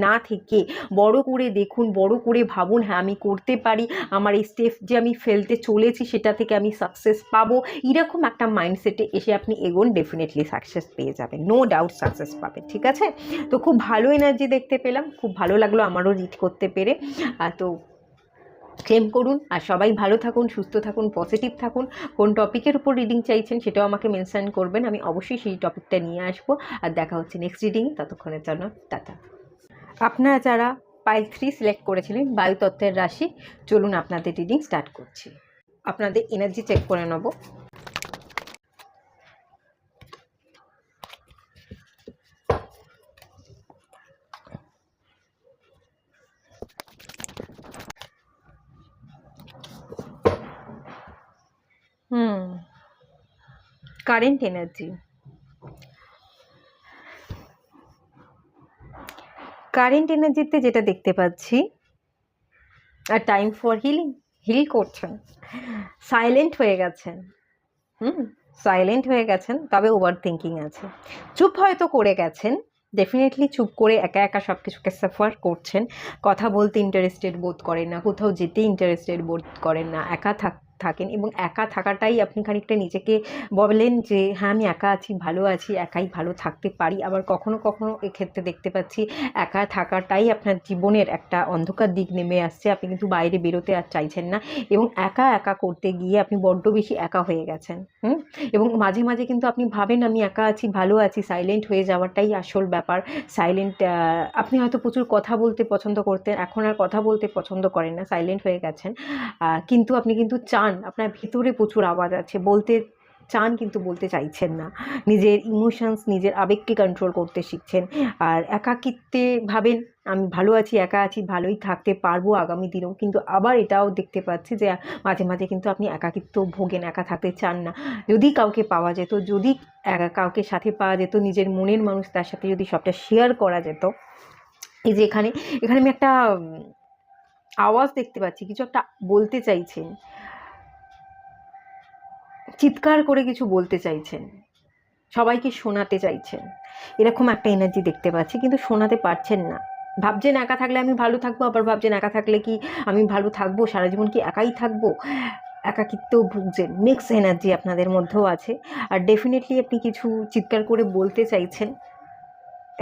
না থেকে বড় করে দেখুন, বড় করে ভাবুন, হ্যাঁ আমি করতে পারি, আমার এই স্টেপ যে আমি ফেলতে চলেছি সেটা থেকে আমি সাকসেস পাবো, এরকম একটা মাইন্ডসেটে এসে আপনি এগোন, ডেফিনেটলি সাকসেস পেয়ে যাবেন, নো ডাউট সাকসেস পাবেন। ঠিক আছে, তো খুব ভালো এনার্জি দেখতে পেলাম, খুব ভালো লাগলো আমারও রিড করতে পেরে। তো ক্লেম করুন, আর সবাই ভালো থাকুন, সুস্থ থাকুন, পজিটিভ থাকুন। কোন টপিকের উপর রিডিং চাইছেন সেটাও আমাকে মেনশন করবেন, আমি অবশ্যই সেই টপিকটা নিয়ে আসবো। আর দেখা হচ্ছে নেক্সট রিডিংয়ে, ততক্ষণের জন্য টাটা। আপনারা যারা পাইল 3 সিলেক্ট করেছিলেন, বায়ুতত্ত্বের রাশি, চলুন আপনাদের রিডিং স্টার্ট করছি। আপনাদের এনার্জি চেক করে নেব। কারেন্ট এনার্জি, কারেন্ট এনার্জিতে যেটা দেখতে পাচ্ছি, আর টাইম ফর হিলিং, হিল করছেন, সাইলেন্ট হয়ে গেছেন। সাইলেন্ট হয়ে গেছেন, তবে ওভার থিঙ্কিং আছে, চুপ হয়তো করে গেছেন, ডেফিনেটলি চুপ করে একা একা সব কিছুকে সাফার করছেন, কথা বলতে ইন্টারেস্টেড বোধ করেন না, কোথাও যেতে ইন্টারেস্টেড বোধ করেন না, একা থাকেন, এবং একা থাকাটাই আপনি খানিকটা নিজেকে বলেন যে হ্যাঁ আমি একা আছি, ভালো আছি, একাই ভালো থাকতে পারি। আবার কখনো কখনো এক্ষেত্রে দেখতে পাচ্ছি একা থাকাটাই আপনার জীবনের একটা অন্ধকার দিক নেমে আসছে, আপনি কিন্তু বাইরে বেরোতে আর চাইছেন না, এবং একা একা করতে গিয়ে আপনি বড্ড বেশি একা হয়ে গেছেন। এবং মাঝে মাঝে কিন্তু আপনি ভাবেন আমি একা আছি, ভালো আছি, সাইলেন্ট হয়ে যাওয়াটাই আসল ব্যাপার। সাইলেন্ট, আপনি হয়তো প্রচুর কথা বলতে পছন্দ করতেন, এখন আর কথা বলতে পছন্দ করেন না, সাইলেন্ট হয়ে গেছেন। কিন্তু আপনি কিন্তু চান, আপনার ভিতরে প্রচুর আওয়াজ আছে, বলতে চান কিন্তু বলতে চাইছেন না, নিজের ইমোশনস, নিজের আবেগকে কন্ট্রোল করতে শিখছেন। আর একাকিত্বে ভাবেন আমি ভালো আছি, একা আছি, ভালোই থাকতে পারবো আগামী দিনেও, কিন্তু আবার এটাও দেখতে পাচ্ছি যে মাঝে মাঝে কিন্তু আপনি একাকিত্ব ভোগেন, একা থাকতে চান না। যদি কাউকে পাওয়া যেত, যদি কাউকে সাথে পাওয়া যেত, নিজের মনের মানুষ, তার সাথে যদি সবটা শেয়ার করা যেত। এই যে এখানে এখানে আমি একটা আওয়াজ দেখতে পাচ্ছি, কিছু একটা বলতে চাইছেন, চিৎকার করে কিছু বলতে চাইছেন, সবাইকে শোনাতে চাইছেন, এরকম একটা এনার্জি দেখতে পাচ্ছি, কিন্তু শোনাতে পারছেন না। ভাবছেন একা থাকলে আমি ভালো থাকবো, আবার ভাবছেন একা থাকলে কি আমি ভালো থাকবো, সারা জীবন কি একাই থাকবো, একাকিত্বও ভুগছেন, মিক্স এনার্জি আপনাদের মধ্যেও আছে। আর ডেফিনেটলি আপনি কিছু চিৎকার করে বলতে চাইছেন।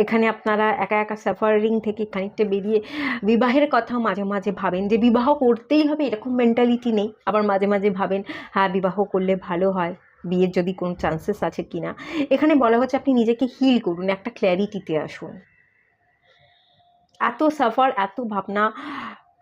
এখানে আপনারা একা একা সাফারিং থেকে খানিকটা বেরিয়ে বিবাহের কথাও মাঝে মাঝে ভাবেন, যে বিবাহ করতেই হবে এরকম মেন্টালিটি নেই, আবার মাঝে মাঝে ভাবেন হ্যাঁ বিবাহ করলে ভালো হয়, বিয়ের যদি কোনো চান্সেস আছে কিনা। এখানে বলা হচ্ছে আপনি নিজেকে হিল করুন, একটা ক্ল্যারিটিতে আসুন। এত সাফার, এত ভাবনা,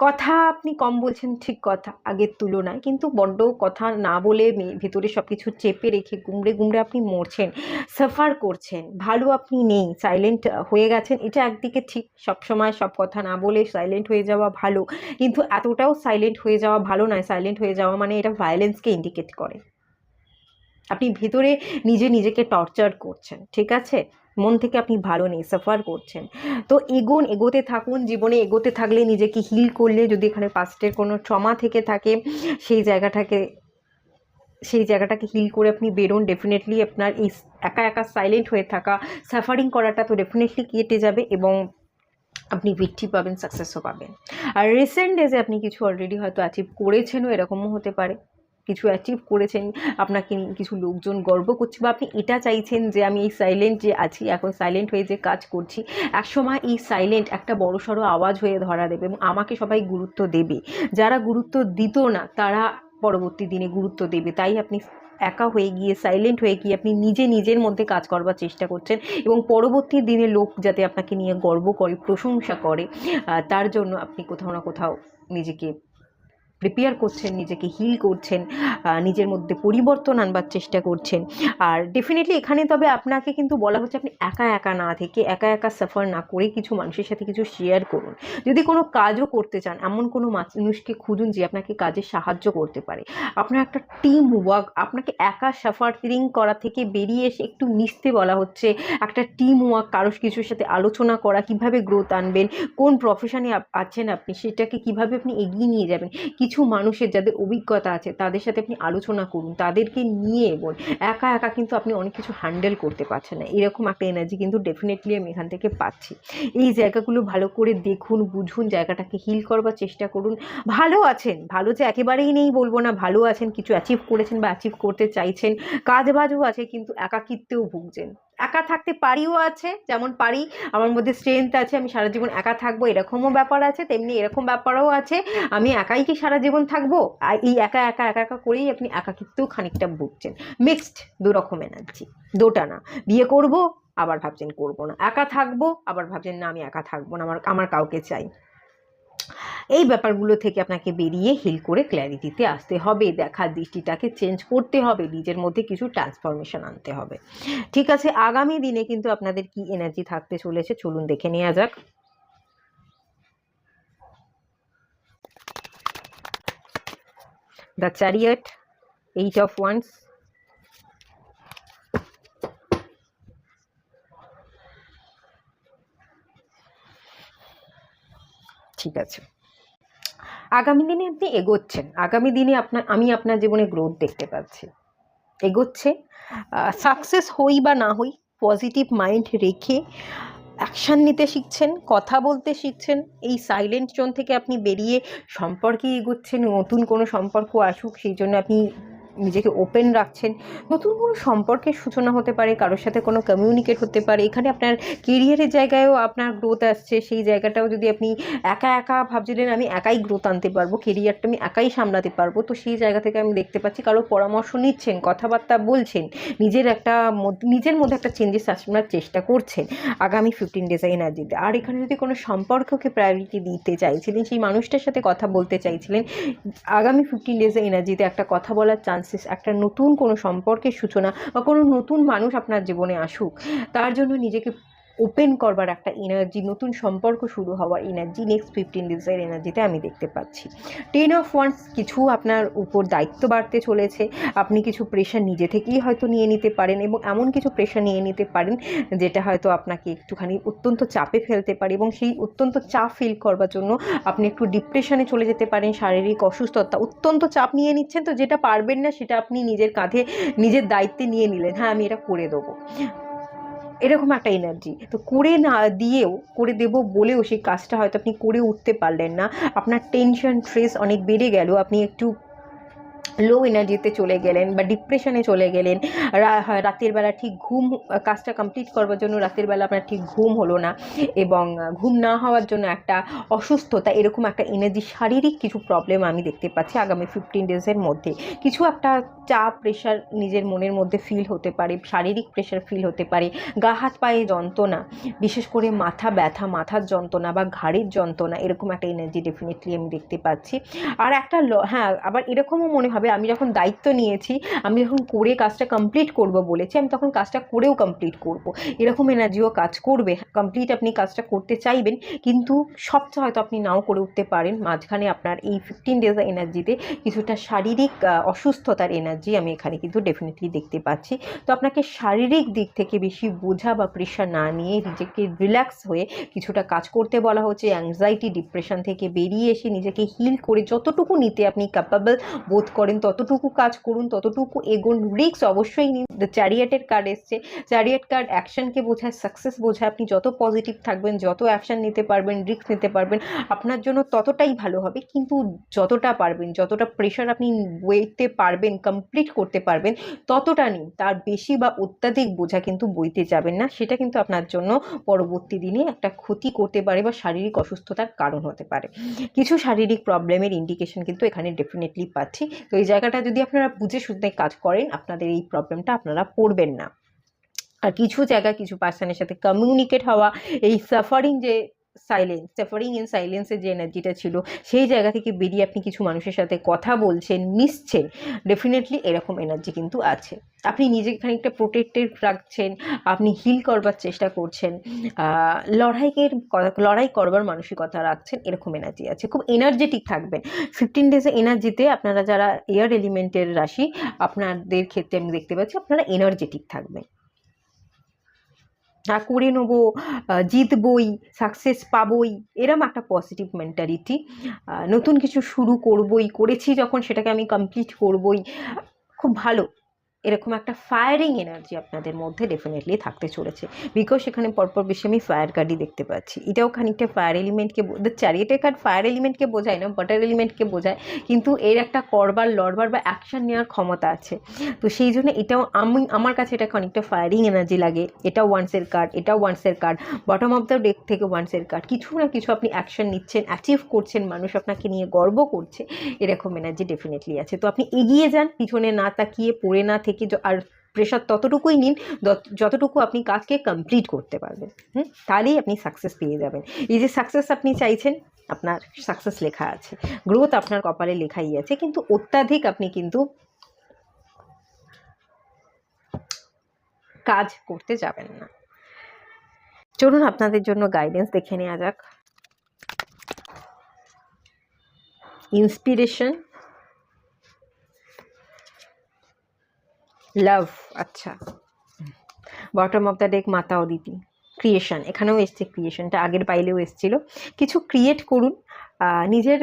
কথা আপনি কম বলছেন ঠিক কথা আগের তুলনায়, কিন্তু বড্ড কথা না বলে ভেতরে সব কিছু চেপে রেখে গুমড়ে গুমড়ে আপনি মরছেন, সাফার করছেন, ভালো আপনি নেই, সাইলেন্ট হয়ে গেছেন। এটা একদিকে ঠিক, সবসময় সব কথা না বলে সাইলেন্ট হয়ে যাওয়া ভালো, কিন্তু এতটাও সাইলেন্ট হয়ে যাওয়া ভালো নয়। সাইলেন্ট হয়ে যাওয়া মানে এটা ভায়োলেন্সকে ইন্ডিকেট করে, আপনি ভেতরে নিজেকে টর্চার করছেন। ঠিক আছে, মন থেকে আপনি ভালো নেই, সাফার করছেন। তো এগোতে থাকুন, জীবনে এগোতে থাকলে, নিজেকে হিল করলে, যদি এখানে পাস্টের কোনো ট্রমা থেকে থাকে সেই জায়গাটাকে হিল করে আপনি বেরোন, ডেফিনেটলি আপনার এই একা একা সাইলেন্ট হয়ে থাকা, সাফারিং করাটা তো ডেফিনেটলি কেটে যাবে। এবং আপনি ভিক্টরি পাবেন, সাকসেসও পাবেন। আর রিসেন্ট ডেজে আপনি কিছু অলরেডি হয়তো অ্যাচিভ করেছেনও, এরকমও হতে পারে। কিছু অ্যাচিভ করেছেন, আপনাকে নিয়ে কিছু লোকজন গর্ব করছে, বা আপনি এটা চাইছেন যে আমি এই সাইলেন্ট যে আছি, এখন সাইলেন্ট হয়ে যে কাজ করছি, একসময় এই সাইলেন্ট একটা বড়সড় আওয়াজ হয়ে ধরা দেবে এবং আমাকে সবাই গুরুত্ব দেবে। যারা গুরুত্ব দিত না তারা পরবর্তী দিনে গুরুত্ব দেবে। তাই আপনি একা হয়ে গিয়ে, সাইলেন্ট হয়ে গিয়ে আপনি নিজের মধ্যে কাজ করবার চেষ্টা করছেন, এবং পরবর্তী দিনে লোক যাতে আপনাকে নিয়ে গর্ব করে, প্রশংসা করে, তার জন্য আপনি কোথাও না কোথাও নিজেকে প্রিপেয়ার করছেন, নিজেকে হিল করছেন, নিজের মধ্যে পরিবর্তন আনবার চেষ্টা করছেন। আর ডেফিনেটলি এখানে তবে আপনাকে কিন্তু বলা হচ্ছে আপনি একা একা না থেকে, একা একা সাফার না করে কিছু মানুষের সাথে কিছু শেয়ার করুন। যদি কোনো কাজও করতে চান, এমন কোনো মানুষকে খুঁজুন যে আপনাকে কাজে সাহায্য করতে পারে। আপনার একটা টিম ওয়ার্ক, আপনাকে একা সাফারিং করা থেকে বেরিয়ে এসে একটু মিশতে বলা হচ্ছে। একটা টিম ওয়ার্ক, কারো কিছুর সাথে আলোচনা করা, কিভাবে গ্রোথ আনবেন, কোন প্রফেশনে আছেন আপনি, সেটাকে কিভাবে আপনি এগিয়ে নিয়ে যাবেন। কিছু মানুষের যাদের অভিজ্ঞতা আছে তাদের সাথে আপনি আলোচনা করুন, তাদেরকে নিয়ে এগোন। একা একা কিন্তু আপনি অনেক কিছু হ্যান্ডেল করতে পারছেন না, এরকম একটা এনার্জি কিন্তু ডেফিনেটলি আমি এখান থেকে পাচ্ছি। এই জায়গাগুলো ভালো করে দেখুন, বুঝুন, জায়গাটাকে হিল করবার চেষ্টা করুন। ভালো আছেন, ভালো যে একেবারেই নেই বলবো না, ভালো আছেন, কিছু অ্যাচিভ করেছেন বা অ্যাচিভ করতে চাইছেন, কাজ বাজও আছে, কিন্তু একাকিত্বেও ভুগছেন। একা থাকতে পারিও আছে, যেমন পারি, আমার মধ্যে স্ট্রেংথ আছে, আমি সারা জীবন একা থাকবো এরকমও ব্যাপার আছে, তেমনি এরকম ব্যাপারও আছে আমি একাই কি সারা জীবন থাকবো। আর এই একা একা একা একা করেই আপনি একাকিত্বেও খানিকটা ভুগছেন। মিক্সড দুরকম এনার্জি, দুটা না। বিয়ে করব, আবার ভাবছেন করব না, একা থাকবো, আবার ভাবছেন না আমি একা থাকবো না, আমার কাউকে চাই। এই ব্যাপারগুলো থেকে আপনাকে বেরিয়ে হিল করে ক্ল্যারিটিতে আসতে হবে, দেখার দৃষ্টিটাকে চেঞ্জ করতে হবে, নিজের মধ্যে কিছু ট্রান্সফরমেশন আনতে হবে। ঠিক আছে, আগামী দিনে কিন্তু আপনাদের কি এনার্জি থাকতে চলেছে চলুন দেখে নেওয়া যাক। দ্য চ্যারিয়ট, 8 of Wands, ঠিক আছে। আগামী দিনে আপনি এগোচ্ছেন, আগামী দিনে আমি আপনার জীবনে গ্রোথ দেখতে পাচ্ছি। এগোচ্ছে, সাকসেস হই বা না হই, পজিটিভ মাইন্ড রেখে অ্যাকশান নিতে শিখছেন, কথা বলতে শিখছেন। এই সাইলেন্ট জোন থেকে আপনি বেরিয়ে সম্পর্কে এগোচ্ছেন, নতুন কোনো সম্পর্ক আসুক সেই জন্য আপনি নিজেকে ওপেন রাখছেন। নতুন কোনো সম্পর্কের সূচনা হতে পারে, কারোর সাথে কোনো কমিউনিকেট হতে পারে, এখানে আপনার কেরিয়ারের জায়গায়ও আপনার গ্রোথ আসছে। সেই জায়গাটাও যদি আপনি একা একা ভাবছিলেন আমি একাই গ্রোথ আনতে পারবো, কেরিয়ারটা আমি একাই সামলাতে পারবো, তো সেই জায়গা থেকে আমি দেখতে পাচ্ছি কারো পরামর্শ নিচ্ছেন, কথাবার্তা বলছেন, নিজের মধ্যে একটা চেঞ্জেস আসার চেষ্টা করছেন আগামী 15 ডেজ এনার্জিতে। আর এখানে যদি কোনো সম্পর্ককে প্রায়োরিটি দিতে চাইছিলেন, সেই মানুষটার সাথে কথা বলতে চাইছিলেন, আগামী 15 ডেজ এনার্জিতে একটা কথা বলার চান্সেস, একটা নতুন কোনো সম্পর্কের সূচনা বা কোনো নতুন মানুষ আপনার জীবনে আসুক, তার জন্য নিজেকে ওপেন করবার একটা এনার্জি, নতুন সম্পর্ক শুরু হওয়ার এনার্জি নেক্সট 15 ডেজের এনার্জিতে আমি দেখতে পাচ্ছি। 10 of Wands, কিছু আপনার উপর দায়িত্ব বাড়তে চলেছে, আপনি কিছু প্রেশার নিজে থেকেই হয়তো নিয়ে নিতে পারেন, এবং এমন কিছু প্রেশার নিয়ে নিতে পারেন যেটা হয়তো আপনাকে একটুখানি অত্যন্ত চাপে ফেলতে পারে, এবং সেই অত্যন্ত চাপ ফিল করবার জন্য আপনি একটু ডিপ্রেশনে চলে যেতে পারেন, শারীরিক অসুস্থতা, অত্যন্ত চাপ নিয়ে নিচ্ছেন, তো যেটা পারবেন না সেটা আপনি নিজের কাঁধে নিজের দায়িত্বে নিয়ে নিলেন, হ্যাঁ আমি এটা করে দেবো, এরকম একটা এনার্জি। তো করে না দিয়েও, করে দেবো বলেও সেই কাজটা হয়তো আপনি করে উঠতে পারলেন না, আপনার টেনশন স্ট্রেস অনেক বেড়ে গেল, আপনি একটু লো এনার্জিতে চলে গেলেন বা ডিপ্রেশনে চলে গেলেন, রাতের বেলা ঠিক কাজটা কমপ্লিট করবার জন্য রাতের বেলা আপনার ঠিক ঘুম হলো না, এবং ঘুম না হওয়ার জন্য একটা অসুস্থতা, এরকম একটা এনার্জি, শারীরিক কিছু প্রবলেম আমি দেখতে পাচ্ছি আগামী 15 ডেজের মধ্যে। কিছু একটা চাপ, প্রেশার নিজের মনের মধ্যে ফিল হতে পারে, শারীরিক প্রেশার ফিল হতে পারে, গা হাত পায়ে যন্ত্রণা, বিশেষ করে মাথা ব্যথা, মাথার যন্ত্রণা বা ঘাড়ের যন্ত্রণা, এরকম একটা এনার্জি ডেফিনেটলি আমি দেখতে পাচ্ছি। আর একটা হ্যাঁ, আবার এরকমও মনে হবে আমি যখন দায়িত্ব নিয়েছি, আমি যখন করে কাজটা কমপ্লিট করব বলেছি, আমি তখন কাজটা করেও কমপ্লিট করব, এরকম এনার্জিও কাজ করবে। কমপ্লিট আপনি কাজটা করতে চাইবেন, কিন্তু সবচেয়ে হয়তো আপনি নাও করে উঠতে পারেন। মাঝখানে আপনার এই 15 ডেজ এনার্জিতে কিছুটা শারীরিক অসুস্থতার এনার্জি আমি এখানে কিন্তু ডেফিনেটলি দেখতে পাচ্ছি। তো আপনাকে শারীরিক দিক থেকে বেশি বোঝা বা প্রেশার না নিয়ে নিজেকে রিল্যাক্স হয়ে কিছুটা কাজ করতে বলা হচ্ছে। অ্যাংজাইটি, ডিপ্রেশন থেকে বেরিয়ে এসে নিজেকে হিল করে যতটুকু নিতে আপনি ক্যাপাবল বোধ করেন করেন ততটুকু কাজ করুন, ততটুকু এগোন, রিস্ক অবশ্যই নিন। দ্য চ্যারিয়েটের কার্ড এসছে, চ্যারিয়েট কার্ড অ্যাকশনকে বোঝায়, সাকসেস বোঝায়। আপনি যত পজিটিভ থাকবেন, যত অ্যাকশন নিতে পারবেন, রিস্ক নিতে পারবেন, আপনার জন্য ততটাই ভালো হবে। কিন্তু যতটা পারবেন, যতটা প্রেশার আপনি বইতে পারবেন, কমপ্লিট করতে পারবেন, ততটা নিন। তার বেশি বা অত্যাধিক বোঝা কিন্তু বইতে যাবেন না, সেটা কিন্তু আপনার জন্য পরবর্তী দিনে একটা ক্ষতি করতে পারে বা শারীরিক অসুস্থতার কারণ হতে পারে। কিছু শারীরিক প্রবলেমের ইন্ডিকেশন কিন্তু এখানে ডেফিনেটলি পাচ্ছি। তো এই জায়গাটা যদি আপনারা বুঝে শুনে কাজ করেন, আপনাদের এই প্রবলেমটা আপনারা পড়বেন না। আর কিছু জায়গায় কিছু পার্সনের সাথে কমিউনিকেট হওয়া, এই সাফারিং ইন সাইলেন্সের যে এনার্জিটা ছিল, সেই জায়গা থেকে বেরিয়ে আপনি কিছু মানুষের সাথে কথা বলছেন, মিশছেন, ডেফিনেটলি এরকম এনার্জি কিন্তু আছে। আপনি নিজেকে খানিকটা প্রোটেক্টেড রাখছেন, আপনি হিল করবার চেষ্টা করছেন, লড়াই করবার মানসিকতা রাখছেন, এরকম এনার্জি আছে। খুব এনার্জেটিক থাকবেন 15 ডেজে এনার্জিতে। আপনারা যারা এয়ার এলিমেন্টের রাশি, আপনাদের ক্ষেত্রে আমি দেখতে পাচ্ছি আপনারা এনার্জেটিক থাকবেন। করে নেবো, জিতবই, সাকসেস পাবই, এরম একটা পজিটিভ মেন্টালিটি। নতুন কিছু শুরু করবই, করেছি যখন সেটাকে আমি কমপ্লিট করবই, খুব ভালো। এরকম একটা ফায়ারিং এনার্জি আপনাদের মধ্যে ডেফিনেটলি থাকতে চলেছে। বিকজ এখানে পরপর বেশি আমি ফায়ার কার্ডই দেখতে পাচ্ছি। এটাও খানিকটা ফায়ার এলিমেন্টকে, চ্যারিয়েটের কার্ড ফায়ার এলিমেন্টকে বোঝায় না, ওয়াটার এলিমেন্টকে বোঝায়, কিন্তু এর একটা করবার, লড়বার বা অ্যাকশন নেওয়ার ক্ষমতা আছে। তো সেই জন্য এটাও আমার কাছে এটা খানিকটা ফায়ারিং এনার্জি লাগে। এটাও ওয়ান্সের কার্ড, এটাও ওয়ান্সের card, bottom of the deck থেকে ওয়ান্সের কার্ড। কিছু না কিছু আপনি অ্যাকশন নিচ্ছেন, অ্যাচিভ করছেন, মানুষ আপনাকে নিয়ে গর্ব করছে, এরকম এনার্জি ডেফিনেটলি আছে। তো আপনি এগিয়ে যান, পিছনে না তাকিয়ে, পড়ে না থেকে, আর প্রেশার ততটুকুই নিন যতটুকু আপনি কাজকে কমপ্লিট করতে পারবেন। তাহলেই আপনি সাকসেস পেয়ে যাবেন। এই যে সাকসেস আপনি চাইছেন, আপনার সাকসেস লেখা আছে, গ্রোথ আপনার কপালে লেখাই আছে, কিন্তু অত্যাধিক আপনি কিন্তু কাজ করতে যাবেন না। চলুন আপনাদের জন্য গাইডেন্স দেখে নেওয়া যাক। ইন্সপিরেশন, লাভ, আচ্ছা, বটম অফ দ্য ডেক মাতা অদিতি, ক্রিয়েশন, এখানেও এসছে ক্রিয়েশনটা, আগের পাইলেও এসছিল। কিছু ক্রিয়েট করুন, নিজের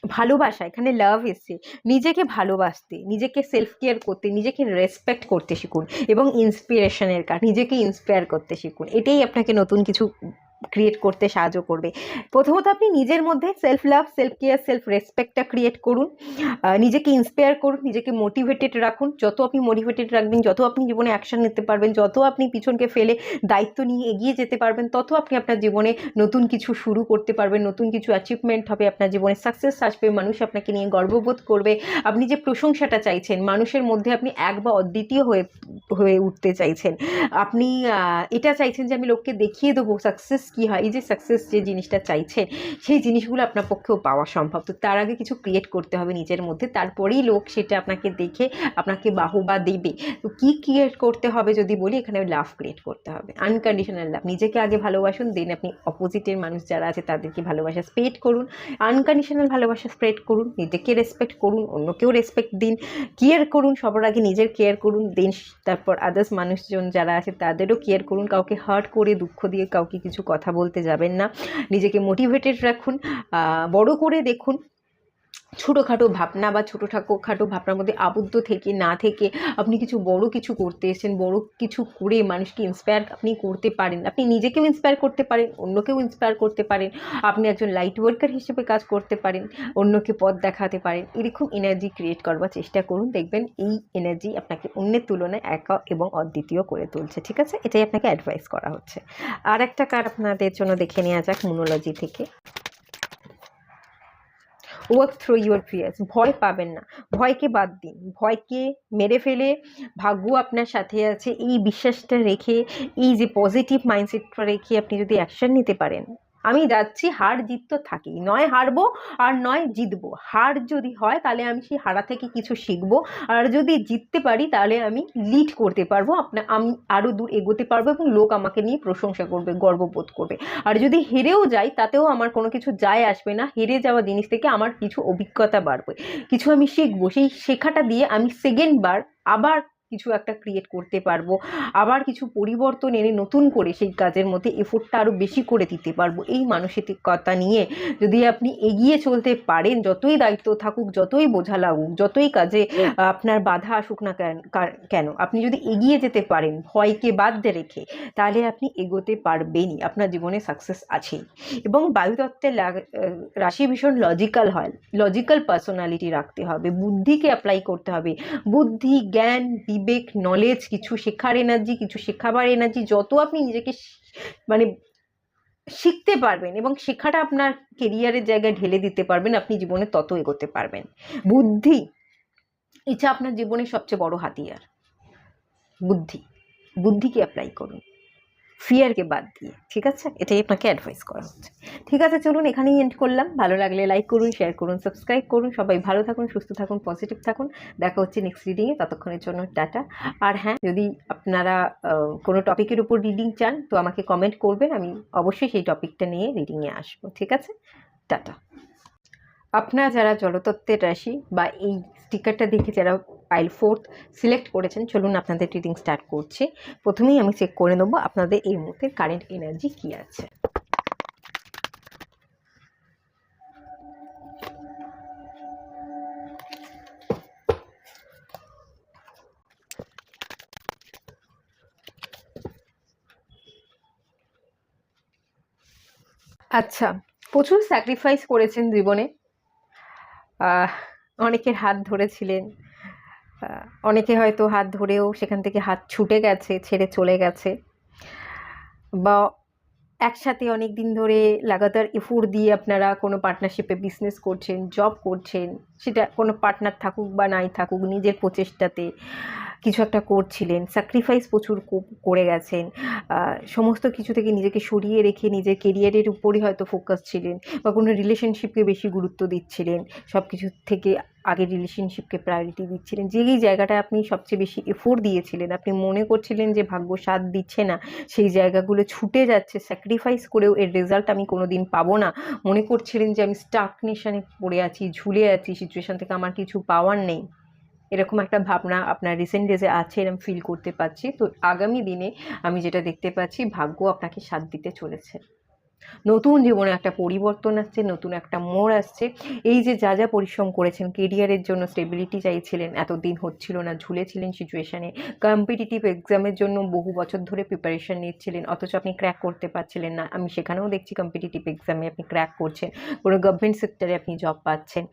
ভালোবাসা, এখানে লাভ এসছে, নিজেকে ভালোবাসতে, নিজেকে সেলফ কেয়ার করতে, নিজেকে রেসপেক্ট করতে শিখুন, এবং ইন্সপিরেশনের কাজ, নিজেকে ইন্সপায়ার করতে শিখুন। এটাই আপনাকে নতুন কিছু ক্রিয়েট করতে সাহায্য করবে। প্রথমত আপনি নিজের মধ্যে self love, self care, self রেসপেক্টটা ক্রিয়েট করুন, নিজেকে ইন্সপায়ার করুন, নিজেকে মোটিভেটেড রাখুন। যত আপনি মোটিভেটেড রাখবেন, যত আপনি জীবনে অ্যাকশন নিতে পারবেন, যত আপনি পিছনকে ফেলে দায়িত্ব নিয়ে এগিয়ে যেতে পারবেন, তত আপনি আপনার জীবনে নতুন কিছু শুরু করতে পারবেন, নতুন কিছু অ্যাচিভমেন্ট হবে, আপনার জীবনে সাকসেস আসবে, মানুষ আপনাকে নিয়ে গর্ববোধ করবে। আপনি যে প্রশংসাটা চাইছেন, মানুষের মধ্যে আপনি এক বা অদ্বিতীয় হয়ে উঠতে চাইছেন, আপনি এটা চাইছেন যে আমি লোককে দেখিয়ে দেবো সাকসেস কী হয়। এই যে সাকসেস যে জিনিসটা চাইছেন, সেই জিনিসগুলো আপনার পক্ষেও পাওয়া সম্ভব। তো তার আগে কিছু ক্রিয়েট করতে হবে নিজের মধ্যে, তারপরেই লোক সেটা আপনাকে দেখে আপনাকে বাহবা দেবে। তো কী ক্রিয়েট করতে হবে যদি বলি, এখানে লাভ ক্রিয়েট করতে হবে, আনকন্ডিশনাল লাভ। নিজেকে আগে ভালোবাসুন, দেন আপনি অপোজিটের মানুষ যারা আছে তাদেরকে ভালোবাসা স্প্রেড করুন, আনকন্ডিশনাল ভালোবাসা স্প্রেড করুন, নিজেকে রেসপেক্ট করুন, অন্যকেও রেসপেক্ট দিন, কেয়ার করুন, সবার আগে নিজের কেয়ার করুন, দেন তারপর আদার্স মানুষজন যারা আছে তাদেরও কেয়ার করুন। কাউকে হার্ট করে, দুঃখ দিয়ে কাউকে কিছু কথা বলতে যাবেন না। নিজেকে মোটিভেটেড রাখুন, বড় করে দেখুন। ছোটোখাটো ভাবনা বা ছোটোখাটো ভাবনার মধ্যে আবদ্ধ থেকে না থেকে আপনি বড় কিছু করতে এসেছেন, বড় কিছু করে মানুষকে ইন্সপায়ার আপনি করতে পারেন। আপনি নিজেকেও ইন্সপায়ার করতে পারেন, অন্যকেও ইন্সপায়ার করতে পারেন। আপনি একজন লাইট ওয়ার্কার হিসেবে কাজ করতে পারেন, অন্যকে পথ দেখাতে পারেন। এরকম এনার্জি ক্রিয়েট করবার চেষ্টা করুন, দেখবেন এই এনার্জি আপনাকে অন্যের তুলনায় একা এবং অদ্বিতীয় করে তুলছে। ঠিক আছে, এটাই আপনাকে অ্যাডভাইস করা হচ্ছে। আর একটা কার্ড আপনাদের জন্য দেখে নেওয়া যাক মুনোলজি থেকে। ওয়ার্ক থ্রু ইউর ফিয়ার্স, ভয় পাবেন না, ভয়কে বাদ দিন, ভয়কে মেরে ফেলে ভাগ্য আপনার সাথে আছে, এই বিশ্বাসটা রেখে, এই যে পজিটিভ মাইন্ডসেটটা রেখে আপনি যদি অ্যাকশন নিতে পারেন, আমি যাচ্ছি, হার জিত তো থাকেই, নয় হারবো আর নয় জিতবো। হার যদি হয় তাহলে আমি সেই হারা থেকে কিছু শিখবো, আর যদি জিততে পারি তাহলে আমি লিড করতে পারবো, আমি আরও দূর এগোতে পারবো, এবং লোক আমাকে নিয়ে প্রশংসা করবে, গর্ববোধ করবে। আর যদি হেরেও যাই তাতেও আমার কোনো কিছু যায় আসবে না, হেরে যাওয়া জিনিস থেকে আমার কিছু অভিজ্ঞতা বাড়বে, কিছু আমি শিখবো, সেই শেখাটা দিয়ে আমি সেকেন্ড বার আবার কিছু একটা ক্রিয়েট করতে পারবো, আবার কিছু পরিবর্তন এনে নতুন করে সেই কাজের মধ্যে এফোর্টটা আরও বেশি করে দিতে পারবো। এই মানসিকতা নিয়ে যদি আপনি এগিয়ে চলতে পারেন, যতই দায়িত্ব থাকুক, যতই বোঝা লাগুক, যতই কাজে আপনার বাধা আসুক না কেন, আপনি যদি এগিয়ে যেতে পারেন ভয়কে বাদ দিয়ে রেখে, তাহলে আপনি এগোতে পারবেনই, আপনার জীবনে সাকসেস আছেই। এবং বায়ুতত্ত্বের রাশি ভীষণ লজিক্যাল হয়, লজিক্যাল পার্সোনালিটি রাখতে হবে, বুদ্ধিকে অ্যাপ্লাই করতে হবে, বুদ্ধি, জ্ঞান, বিবেক, নলেজ, কিছু শেখার এনার্জি, কিছু শেখাবার এনার্জি, যত আপনি নিজেকে মানে শিখতে পারবেন এবং শেখাটা আপনার কেরিয়ারের জায়গায় ঢেলে দিতে পারবেন, আপনি জীবনে তত এগোতে পারবেন। বুদ্ধি, এটা আপনার জীবনের সবচেয়ে বড় হাতিয়ার। বুদ্ধিকে অ্যাপ্লাই করুন, ফিয়ারকে বাদ দিয়ে, ঠিক আছে? এটাই আপনাকে অ্যাডভাইস করা হচ্ছে। ঠিক আছে, চলুন এখানেই এন্ড করলাম। ভালো লাগলে লাইক করুন, শেয়ার করুন, সাবস্ক্রাইব করুন। সবাই ভালো থাকুন, সুস্থ থাকুন, পজিটিভ থাকুন। দেখা হচ্ছে নেক্সট রিডিংয়ে, ততক্ষণের জন্য টাটা। আর হ্যাঁ, যদি আপনারা কোনো টপিকের উপর রিডিং চান তো আমাকে কমেন্ট করবেন, আমি অবশ্যই সেই টপিকটা নিয়ে রিডিংয়ে আসবো। ঠিক আছে, টাটা। আপনারা যারা জলতত্ত্বের রাশি বা এই স্টিকারটা দেখে যারা পাইল 4th সিলেক্ট করেছেন, চলুন আপনাদের রিডিং স্টার্ট করছি। প্রথমেই আমি চেক করে নেবো আপনাদের এই মুহূর্তে কারেন্ট এনার্জি কি আছে। আচ্ছা, প্রচুর স্যাক্রিফাইস করেছেন জীবনে, অনেকের হাত ধরেছিলেন, অনেকে হয়তো হাত ধরেও সেখান থেকে হাত ছুটে গেছে, ছেড়ে চলে গেছে, বা একসাথে অনেক দিন ধরে লাগাতার এফোর্ট দিয়ে আপনারা কোনো পার্টনারশিপে বিজনেস করছেন, জব করছেন, সেটা কোনো পার্টনার থাকুক বা নাই থাকুক, নিজের প্রচেষ্টাতে কিছু একটা করছিলেন, স্যাক্রিফাইস প্রচুর করে গেছেন, সমস্ত কিছু থেকে নিজেকে সরিয়ে রেখে নিজের কেরিয়ারের উপরই হয়তো ফোকাস ছিলেন, বা কোনো রিলেশনশিপকে বেশি গুরুত্ব দিচ্ছিলেন, সব কিছু থেকে আগে রিলেশনশিপকে প্রায়োরিটি দিচ্ছিলেন। যেই জায়গাটায় আপনি সবচেয়ে বেশি এফোর্ট দিয়েছিলেন, আপনি মনে করছিলেন যে ভাগ্য সাথ দিচ্ছে না, সেই জায়গাগুলো ছুটে যাচ্ছে, স্যাক্রিফাইস করেও এর রেজাল্ট আমি কোনো দিন পাবো না, মনে করছিলেন যে আমি স্টাগনেশনে পড়ে আছি, ঝুলে আছি, সিচুয়েশান থেকে আমার কিছু পাওয়ার নেই, এরকম একটা ভাবনা আপনার রিসেন্ট ডেজে আছে, এরকম ফিল করতে পারছি। তো আগামী দিনে আমি যেটা দেখতে পাচ্ছি, ভাগ্য আপনাকে সাথ দিতে চলেছে। নতুন জীবনে একটা পরিবর্তন আসছে, নতুন একটা মোড় আসছে। এই যে যা যা পরিশ্রম করেছেন, কেরিয়ারের জন্য স্টেবিলিটি চাইছিলেন, এতদিন হচ্ছিল না, ঝুলেছিলেন সিচুয়েশানে, কম্পিটিটিভ এক্সামের জন্য বহু বছর ধরে প্রিপারেশন নিচ্ছিলেন, অথচ আপনি ক্র্যাক করতে পারছিলেন না। আমি সেখানেও দেখছি কম্পিটিটিভ এক্সামে আপনি ক্র্যাক করছেন, কোনো গভর্নমেন্ট সেক্টরে আপনি জব পাচ্ছেন,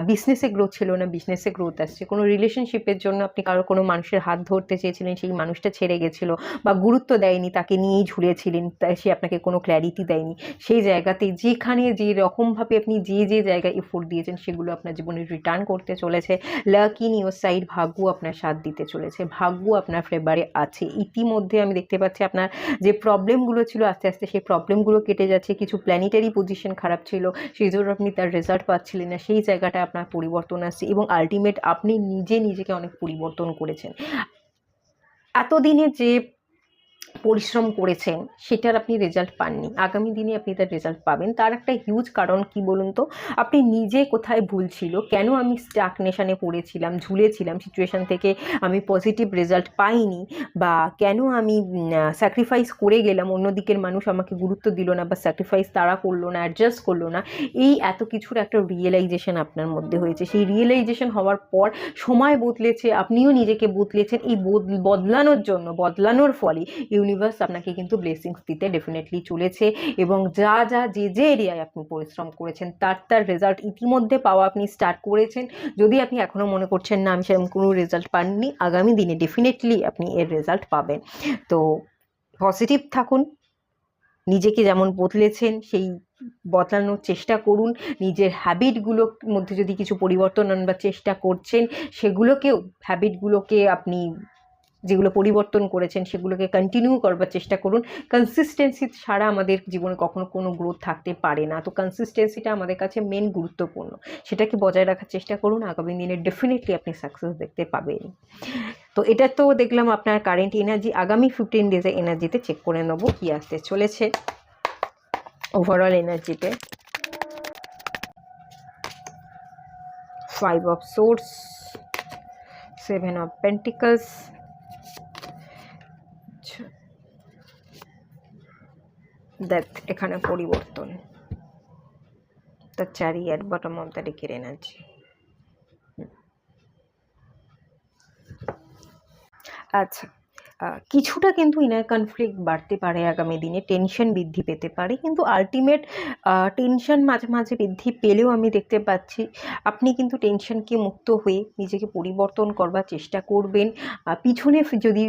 বিজনেসে গ্রোথ ছিল না, বিজনেসে গ্রোথ আসছে। কোনো রিলেশনশিপের জন্য আপনি কোনো মানুষের হাত ধরতে চেয়েছিলেন, সেই মানুষটা ছেড়ে গেছিলো বা গুরুত্ব দেয়নি, তাকে নিয়েই ঝুলেছিলেন, তাই সে আপনাকে কোনো ক্ল্যারিটি দেয়নি। সেই জায়গাতে যেখানে যে রকমভাবে আপনি যে জায়গায় এফোর্ট দিয়েছেন, সেগুলো আপনার জীবনে রিটার্ন করতে চলেছে। লাক ইন ইওর সাইড, ভাগ্য আপনার সাথ দিতে চলেছে, ভাগ্য আপনার ফেভারে আছে। ইতিমধ্যে আমি দেখতে পাচ্ছি আপনার যে প্রবলেমগুলো ছিল, আস্তে আস্তে সেই প্রবলেমগুলো কেটে যাচ্ছে। কিছু প্ল্যানেটারি পজিশন খারাপ ছিল, সেই জন্য আপনি তার রেজাল্ট পাচ্ছিলেন না, সেই জায়গাটা আপনার পরিবর্তন আসছে এবং আলটিমেট আপনি নিজেকে অনেক পরিবর্তন করেছেন। এতদিনে যে পরিশ্রম করেছেন সেটার আপনি রেজাল্ট পাননি, আগামী দিনে আপনি তার রেজাল্ট পাবেন। তার একটা হিউজ কারণ কি বলুন তো, আপনি নিজে কোথায় ভুল ছিল, কেন আমি স্টাগনেশনে পড়েছিলাম, ঝুলেছিলাম, সিচুয়েশান থেকে আমি পজিটিভ রেজাল্ট পাইনি, বা কেন আমি স্যাক্রিফাইস করে গেলাম, অন্যদিকের মানুষ আমাকে গুরুত্ব দিল না, বা স্যাক্রিফাইস তারা করলো না, অ্যাডজাস্ট করলো না। এই এত কিছুর একটা রিয়েলাইজেশন আপনার মধ্যে হয়েছে। সেই রিয়েলাইজেশন হওয়ার পর সময় বদলেছে, আপনিও নিজেকে বদলেছেন। এই বদলানোর ফলে ইউনিভার্স আপনাকে কিন্তু ব্লেসিংস দিতে ডেফিনেটলি চলেছে, এবং যে এরিয়ায় আপনি পরিশ্রম করেছেন তার রেজাল্ট ইতিমধ্যে পাওয়া আপনি স্টার্ট করেছেন। যদি আপনি এখনও মনে করছেন না আমি সেরকম কোনো রেজাল্ট পাননি, আগামী দিনে ডেফিনেটলি আপনি এর রেজাল্ট পাবেন। তো পজিটিভ থাকুন, নিজেকে যেমন বদলেছেন সেই বদলানোর চেষ্টা করুন, নিজের হ্যাবিটগুলোর মধ্যে যদি কিছু পরিবর্তন আনবার চেষ্টা করছেন, হ্যাবিটগুলোকে আপনি যেগুলো পরিবর্তন করেছেন সেগুলোকে কন্টিনিউ করবার চেষ্টা করুন। কনসিস্টেন্সি ছাড়া আমাদের জীবনে কখনো কোনো গ্রোথ থাকতে পারে না, তো কনসিস্টেন্সিটা আমাদের কাছে মেন গুরুত্বপূর্ণ, সেটাকে বজায় রাখার চেষ্টা করুন। আগামী দিনে ডেফিনেটলি আপনি সাকসেস দেখতে পাবেন। তো এটা তো দেখলাম আপনার কারেন্ট এনার্জি। আগামী 15 ডেজে এনার্জিতে চেক করে নেব কি আসতে চলেছে ওভারঅল এনার্জিতে। 5 of Swords, 7 of Pentacles, death, এখানে পরিবর্তন, the chariot, bottom of the ডেকের এনার্জি। আচ্ছা, কিছুটা কিন্তু ইনার কনফ্লিক্ট বাড়তে পারে আগামী দিনে, টেনশন বৃদ্ধি পেতে পারে, কিন্তু আলটিমেট টেনশন মাঝে মাঝে বৃদ্ধি পেলেও আমি দেখতে পাচ্ছি আপনি কিন্তু টেনশনকে মুক্ত হয়ে নিজেকে পরিবর্তন করবার চেষ্টা করবেন। পিছনে যদি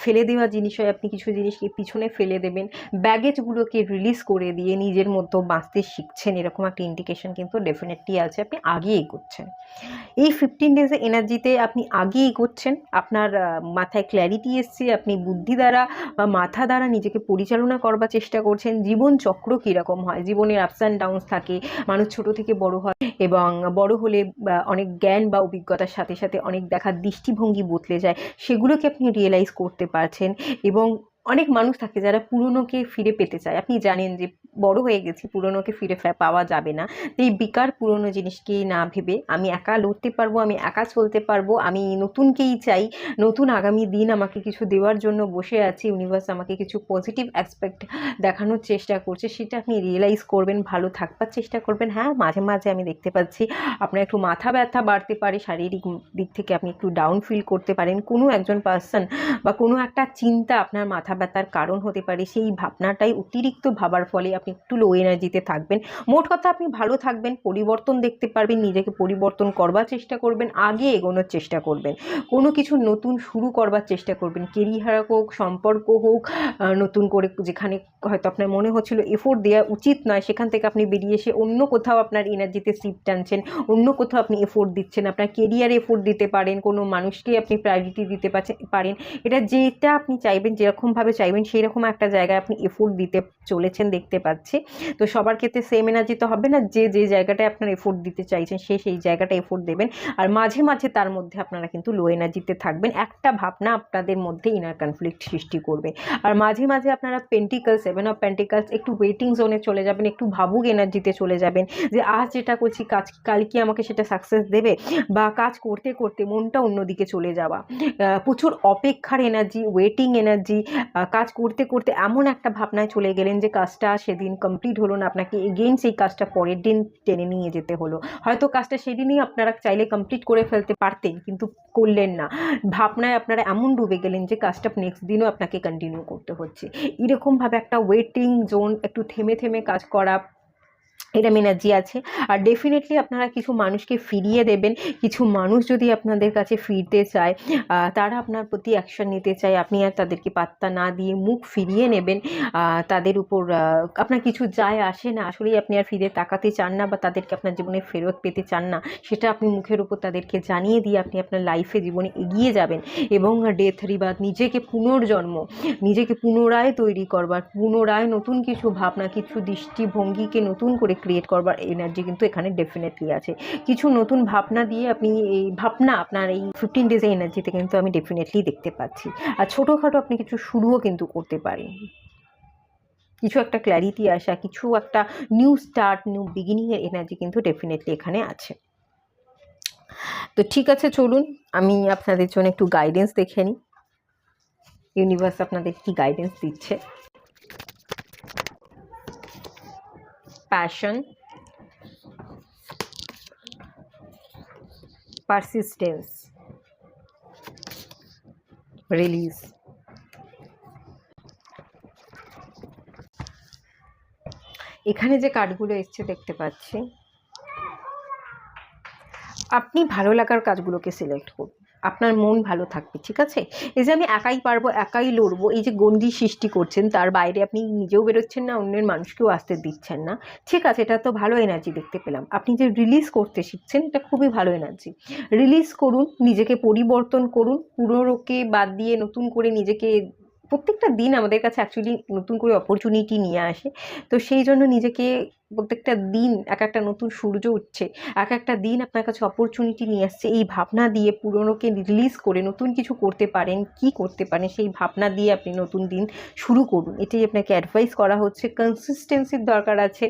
ফেলে দেওয়া জিনিস হয়, আপনি কিছু জিনিসকে পিছনে ফেলে দেবেন, ব্যাগেজগুলোকে রিলিজ করে দিয়ে নিজের মধ্যে বাঁচতে শিখছেন, এরকম একটা ইন্ডিকেশন কিন্তু ডেফিনেটলি আছে। আপনি আগে এগোচ্ছেন এই 15 ডেজে এনার্জিতে, আপনি আগে এগোচ্ছেন, আপনার মাথায় ক্ল্যারিটি এসছে, আপনি বুদ্ধি দ্বারা বা মাথা দ্বারা নিজেকে পরিচালনা করবার চেষ্টা করছেন। জীবন চক্র কীরকম হয়, জীবনের আপস অ্যান্ড ডাউনস থাকে, মানুষ ছোট থেকে বড় হয় এবং বড় হলে অনেক জ্ঞান বা অভিজ্ঞতার সাথে সাথে অনেক দেখার দৃষ্টিভঙ্গি বদলে যায়, সেগুলোকে আপনি রিয়েলাইজ করতে পারছেন। এবং অনেক মানুষ থাকে যারা পুরনোকে ফিরে পেতে চায়, আপনি জানেন যে বড় হয়ে গেছি, পুরনোকে ফিরে পাওয়া যাবে না। তো এই বিকার পুরনো জিনিসকে না ভেবে আমি একা লড়তে পারবো, আমি একা চলতে পারবো, আমি নতুনকেই চাই, নতুন আগামী দিন আমাকে কিছু দেওয়ার জন্য বসে আছি, ইউনিভার্স আমাকে কিছু পজিটিভ অ্যাসপেক্ট দেখানোর চেষ্টা করছে, সেটা আপনি রিয়েলাইজ করবেন, ভালো থাকবার চেষ্টা করবেন। হ্যাঁ, মাঝে মাঝে আমি দেখতে পাচ্ছি আপনার একটু মাথা ব্যথা বাড়তে পারে, শারীরিক দিক থেকে আপনি একটু ডাউন ফিল করতে পারেন, কোনো একজন পার্সন বা কোনো একটা চিন্তা আপনার মাথা ব্যথার কারণ হতে পারে, সেই ভাবনাটাই অতিরিক্ত ভাবার ফলে আপনি একটু লো এনার্জিতে থাকবেন। মোট কথা আপনি ভালো থাকবেন, পরিবর্তন দেখতে পারবেন, নিজেকে পরিবর্তন করবার চেষ্টা করবেন, আগে এগোনোর চেষ্টা করবেন, কোনো কিছু নতুন শুরু করবার চেষ্টা করবেন, কেরিয়ার হোক, সম্পর্ক হোক, নতুন করে যেখানে হয়তো আপনার মনে হচ্ছিল এফোর্ট দেওয়া উচিত নয়, সেখান থেকে আপনি বেরিয়ে এসে অন্য কোথাও আপনার এনার্জিতে শিফট টানছেন, অন্য কোথাও আপনি এফোর্ট দিচ্ছেন, আপনার কেরিয়ারে এফোর্ট দিতে পারেন, কোনো মানুষকে আপনি প্রায়োরিটি দিতে পারেন। এটা যেটা আপনি চাইবেন, যেরকমভাবে চাইবেন সেই রকম একটা জায়গায় আপনি এফোর্ট দিতে চলেছেন দেখতে পাচ্ছি। তো সবার ক্ষেত্রে সেম এনার্জি তো হবে না, যে যে জায়গাটায় আপনার এফোর্ট দিতে চাইছেন সেই জায়গাটা এফোর্ট দেবেন। আর মাঝে মাঝে তার মধ্যে আপনারা কিন্তু লো এনার্জিতে থাকবেন, একটা ভাবনা আপনাদের মধ্যে ইনার কনফ্লিক্ট সৃষ্টি করবে। আর মাঝে মাঝে আপনারা পেন্টিকলস, 7 অফ পেন্টিকলস, একটু ওয়েটিং জোনে চলে যাবেন, একটু ভাবুক এনার্জিতে চলে যাবেন যে আজ যেটা করছি কাল কি আমাকে সেটা সাকসেস দেবে, বা কাজ করতে করতে মনটা অন্যদিকে চলে যাওয়া, প্রচুর অপেক্ষার এনার্জি, ওয়েটিং এনার্জি, কাজ করতে করতে এমন একটা ভাবনায় চলে গেলেন যে কাজটা সেদিন কমপ্লিট হলো না, আপনাকে এগেইন সেই কাজটা পরের দিন টেনে নিয়ে যেতে হলো। হয়তো কাজটা সেদিনই আপনারা চাইলে কমপ্লিট করে ফেলতে পারতেন, কিন্তু করলেন না, ভাবনায় আপনারা এমন ডুবে গেলেন যে কাজটা নেক্সট দিনও আপনাকে কন্টিনিউ করতে হচ্ছে। এরকমভাবে একটা ওয়েটিং জোন, একটু থেমে থেমে কাজ করা, এরম এনার্জি আছে। আর ডেফিনেটলি আপনারা কিছু মানুষকে ফিরিয়ে দেবেন, কিছু মানুষ যদি আপনাদের কাছে ফিরতে চায়, তারা আপনার প্রতি অ্যাকশন নিতে চায়, আপনি আর তাদেরকে পাত্তা না দিয়ে মুখ ফিরিয়ে নেবেন, তাদের উপর আপনার কিছু যায় আসে না, আসলেই আপনি আর ফিরে তাকাতে চান না বা তাদেরকে আপনার জীবনে ফেরত পেতে চান না, সেটা আপনি মুখের উপর তাদেরকে জানিয়ে দিয়ে আপনি আপনার লাইফে জীবনে এগিয়ে যাবেন। এবং ডেথ রিবার্থ, নিজেকে পুনর্জন্ম, নিজেকে পুনরায় তৈরি করবার, পুনরায় নতুন কিছু ভাবনা, কিছু দৃষ্টিভঙ্গিকে নতুন করে ক্রিয়েট করবার এনার্জি কিন্তু এখানে ডেফিনেটলি আছে। কিছু নতুন ভাবনা দিয়ে আপনি এই ভাবনা আপনার এই 15 ডেজের এনার্জিতে কিন্তু আমি ডেফিনেটলি দেখতে পাচ্ছি। আর ছোটোখাটো আপনি কিছু শুরুও কিন্তু করতে পারেন, কিছু একটা ক্ল্যারিটি আসা, কিছু একটা নিউ স্টার্ট, নিউ বিগিনিংয়ের এনার্জি কিন্তু ডেফিনেটলি এখানে আছে। তো ঠিক আছে, চলুন আমি আপনাদের জন্য একটু গাইডেন্স দেখে নিই, ইউনিভার্স আপনাদের কি গাইডেন্স দিচ্ছে। Passion, persistence, release. এখানে যে কার্ডগুলো এসছে দেখতে পাচ্ছি, আপনি ভালো লাগার কাজগুলোকে সিলেক্ট করুন, আপনার মন ভালো থাকবে, ঠিক আছে? এই যে আমি একাই পারবো, একাই লড়বো, এই যে গণ্ডি সৃষ্টি করছেন, তার বাইরে আপনি নিজেও বেরোচ্ছেন না, অন্যের মানুষকেও আসতে দিচ্ছেন না, ঠিক আছে, এটা তো ভালো এনার্জি দেখতে পেলাম। আপনি যে রিলিজ করতে শিখছেন, এটা খুবই ভালো এনার্জি। রিলিজ করুন, নিজেকে পরিবর্তন করুন, পুরোকে বাদ দিয়ে নতুন করে নিজেকে, প্রত্যেকটা দিন আমাদের কাছে অ্যাকচুয়ালি নতুন করে অপরচুনিটি নিয়ে আসে, তো সেই জন্য নিজেকে প্রত্যেকটা দিন এক একটা নতুন সূর্য উঠছে, এক একটা দিন আপনার কাছে অপরচুনিটি নিয়ে আসছে। এই ভাবনা দিয়ে পুরনোকে রিলিজ করে নতুন কিছু করতে পারেন, কি করতে পারেন সেই ভাবনা দিয়ে আপনি নতুন দিন শুরু করুন, এটাই আপনাকে অ্যাডভাইস করা হচ্ছে। কনসিস্টেন্সির দরকার আছে।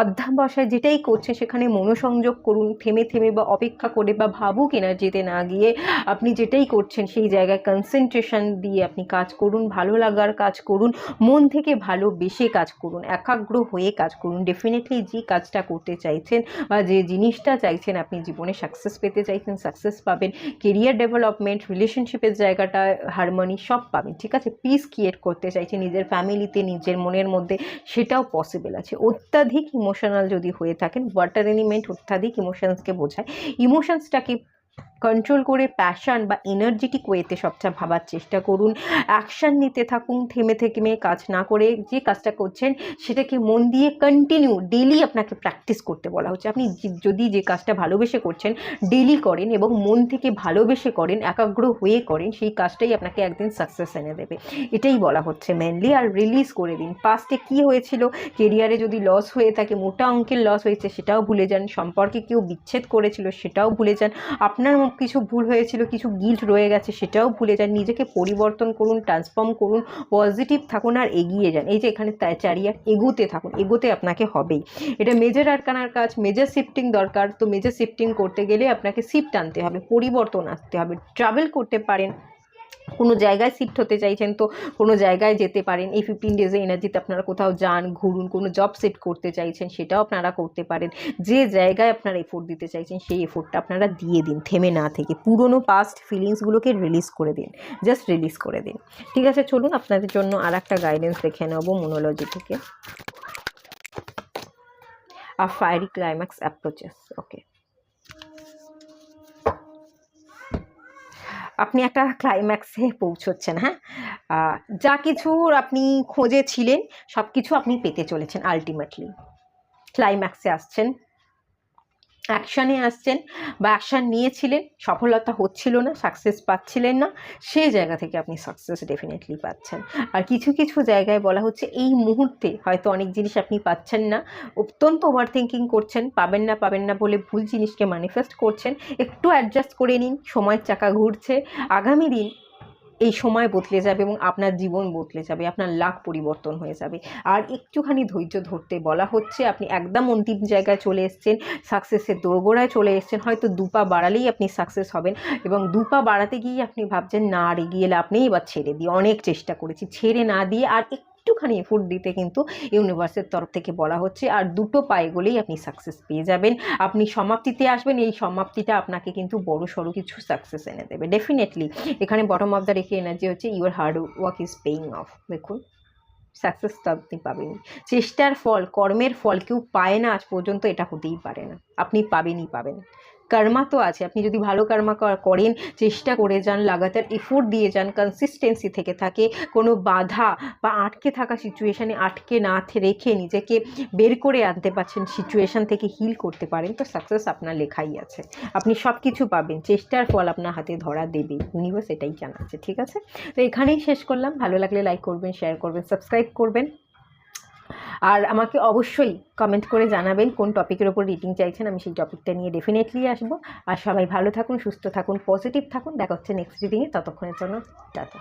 অধ্যাবসায় যেটাই করছে সেখানে মনোসংযোগ করুন, থেমে থেমে বা অপেক্ষা করে বা ভাবুক এনার্জিতে না গিয়ে আপনি যেটাই করছেন সেই জায়গায় কনসেন্ট্রেশন দিয়ে আপনি কাজ করুন, ভালো লাগার কাজ করুন, মন থেকে ভালোবেসে কাজ করুন, একাগ্র হয়ে কাজ করুন। ডেফিনেটলি যে কাজটা করতে চাইছেন বা যে জিনিসটা চাইছেন, আপনি জীবনে সাকসেস পেতে চাইছেন, সাকসেস পাবেন। কেরিয়ার ডেভেলপমেন্ট, রিলেশনশিপের জায়গাটা, হারমোনি সব পাবেন, ঠিক আছে। পিস ক্রিয়েট করতে চাইছেন নিজের ফ্যামিলিতে, নিজের মনের মধ্যে, সেটাও পসিবল আছে। অত্যাধিক ইমোশনাল যদি হয়ে থাকেন, ওয়াটার এলিমেন্ট অত্যাধিক ইমোশনসকে বোঝায়, ইমোশনসটাকে কন্ট্রোল করে প্যাশন বা এনার্জেটিক ওয়েতে সবটা ভাবার চেষ্টা করুন। অ্যাকশান নিতে থাকুন, থেমে থেমে কাজ না করে। যে কাজটা করছেন সেটাকে মন দিয়ে কন্টিনিউ ডেলি আপনাকে প্র্যাকটিস করতে বলা হচ্ছে। আপনি যদি যে কাজটা ভালোবেসে করছেন ডেলি করেন এবং মন থেকে ভালোবেসে করেন, একাগ্র হয়ে করেন, সেই কাজটাই আপনাকে একদিন সাকসেস এনে দেবে, এটাই বলা হচ্ছে মেনলি। আর রিলিজ করে দিন। পাস্টে কী হয়েছিল, কেরিয়ারে যদি লস হয়ে থাকে, মোটা অঙ্কের লস হয়েছে সেটাও ভুলে যান, সম্পর্কে কেউ বিচ্ছেদ করেছিল সেটাও ভুলে যান, আপনার কিছু ভুল হয়েছিল, কিছু গিল্ট রয়ে গেছে সেটাও ভুলে যান। নিজেকে পরিবর্তন করুন, ট্রান্সফর্ম করুন, পজিটিভ থাকুন আর এগিয়ে যান। এই যে এখানে চারিয়ার, এগোতে থাকুন, এগোতে আপনাকে হবেই। এটা মেজর আরকানার কাজ, মেজর শিফটিং দরকার। তো মেজর শিফটিং করতে গেলে আপনাকে শিফট আনতে হবে, পরিবর্তন আসতে হবে। ট্রাভেল করতে পারেন, কোনো জায়গায় শিফট হতে চাইছেন তো কোনো জায়গায় যেতে পারেন। এই 15 ডেজে এনার্জিতে আপনারা কোথাও যান, ঘুরুন। কোনো জব সেট করতে চাইছেন সেটাও আপনারা করতে পারেন। যে জায়গায় আপনারা এফোর্ট দিতে চাইছেন সেই এফোর্টটা আপনারা দিয়ে দিন, থেমে না থেকে। পুরনো পাস্ট ফিলিংসগুলোকে রিলিজ করে দিন, জাস্ট রিলিজ করে দিন, ঠিক আছে। চলুন আপনাদের জন্য আর একটা গাইডেন্স দেখে নেবো মোনোলজি থেকে। আর ফায়ারি ক্লাইম্যাক্স অ্যাপ্রোচেস, ওকে। আপনি একটা ক্লাইম্যাক্সে পৌঁছচ্ছেন, হ্যাঁ। যা কিছুর আপনি খোঁজে ছিলেন সব কিছু আপনি পেতে চলেছেন আলটিমেটলি। ক্লাইম্যাক্সে আসছেন, অ্যাকশানে আসছেন বা অ্যাকশান নিয়েছিলেন, সফলতা হচ্ছিল না, সাকসেস পাচ্ছিলেন না, সেই জায়গা থেকে আপনি সাকসেস ডেফিনেটলি পাচ্ছেন। আর কিছু কিছু জায়গায় বলা হচ্ছে এই মুহূর্তে হয়তো অনেক জিনিস আপনি পাচ্ছেন না, অত্যন্ত ওভার থিঙ্কিং করছেন, পাবেন না বলে ভুল জিনিসকে ম্যানিফেস্ট করছেন। একটু অ্যাডজাস্ট করে নিন, সময়ের চাকা ঘুরছে, আগামী দিন এই সময় বদলে যাবে এবং আপনার জীবন বদলে যাবে, আপনার লাক পরিবর্তন হয়ে যাবে। আর একটুখানি ধৈর্য ধরতে বলা হচ্ছে। আপনি একদম অন্তিম জায়গায় চলে এসছেন, সাকসেসের দোরগোড়ায় চলে এসছেন। হয়তো 2 পা বাড়ালেই আপনি সাকসেস হবেন এবং 2 পা বাড়াতে গিয়ে আপনি ভাবছেন না আর এগিয়ে লাভ নেই, এবার ছেড়ে দিই, অনেক চেষ্টা করেছি। ছেড়ে না দিয়ে আর একটুখানি এফোর্ট দিতে কিন্তু ইউনিভার্সের তরফ থেকে বলা হচ্ছে। আর 2টো পায়ে গেলেই আপনি সাকসেস পেয়ে যাবেন, আপনি সমাপ্তিতে আসবেন। এই সমাপ্তিটা আপনাকে কিন্তু বড় সড়ো কিছু সাকসেস এনে দেবে ডেফিনেটলি। এখানে বটম অফ দ্য রেখে এনার্জি হচ্ছে your hard work is paying of. দেখুন সাকসেসটা আপনি পাবেন, চেষ্টার ফল, কর্মের ফল কেউ পায় না আজ পর্যন্ত, এটা হতেই পারে না। আপনি পাবেনই পাবেন। কর্মা তো আছে, আপনি যদি ভালো কর্মা করেন, চেষ্টা করে যান, লাগাতার এফোর্ট দিয়ে যান, কনসিস্টেন্সি থেকে থাকে, কোনো বাধা বা আটকে থাকা সিচুয়েশানে আটকে না রেখে নিজেকে বের করে আনতে পারছেন, সিচুয়েশান থেকে হিল করতে পারেন, তো সাকসেস আপনার লেখাই আছে। আপনি সব কিছু পাবেন, চেষ্টার ফল আপনার হাতে ধরা দেবে, ইউনিভার্স এটাই জানাচ্ছে, ঠিক আছে। তো এখানেই শেষ করলাম। ভালো লাগলে লাইক করবেন, শেয়ার করবেন, সাবস্ক্রাইব করবেন। আর আমাকে অবশ্যই কমেন্ট করে জানাবেন কোন টপিকের ওপর রিডিং চাইছেন, আমি সেই টপিকটা নিয়ে ডেফিনেটলি আসবো। আর সবাই ভালো থাকুন, সুস্থ থাকুন, পজিটিভ থাকুন। দেখা হচ্ছে নেক্সট রিডিংয়ে, ততক্ষণের জন্য টাটা।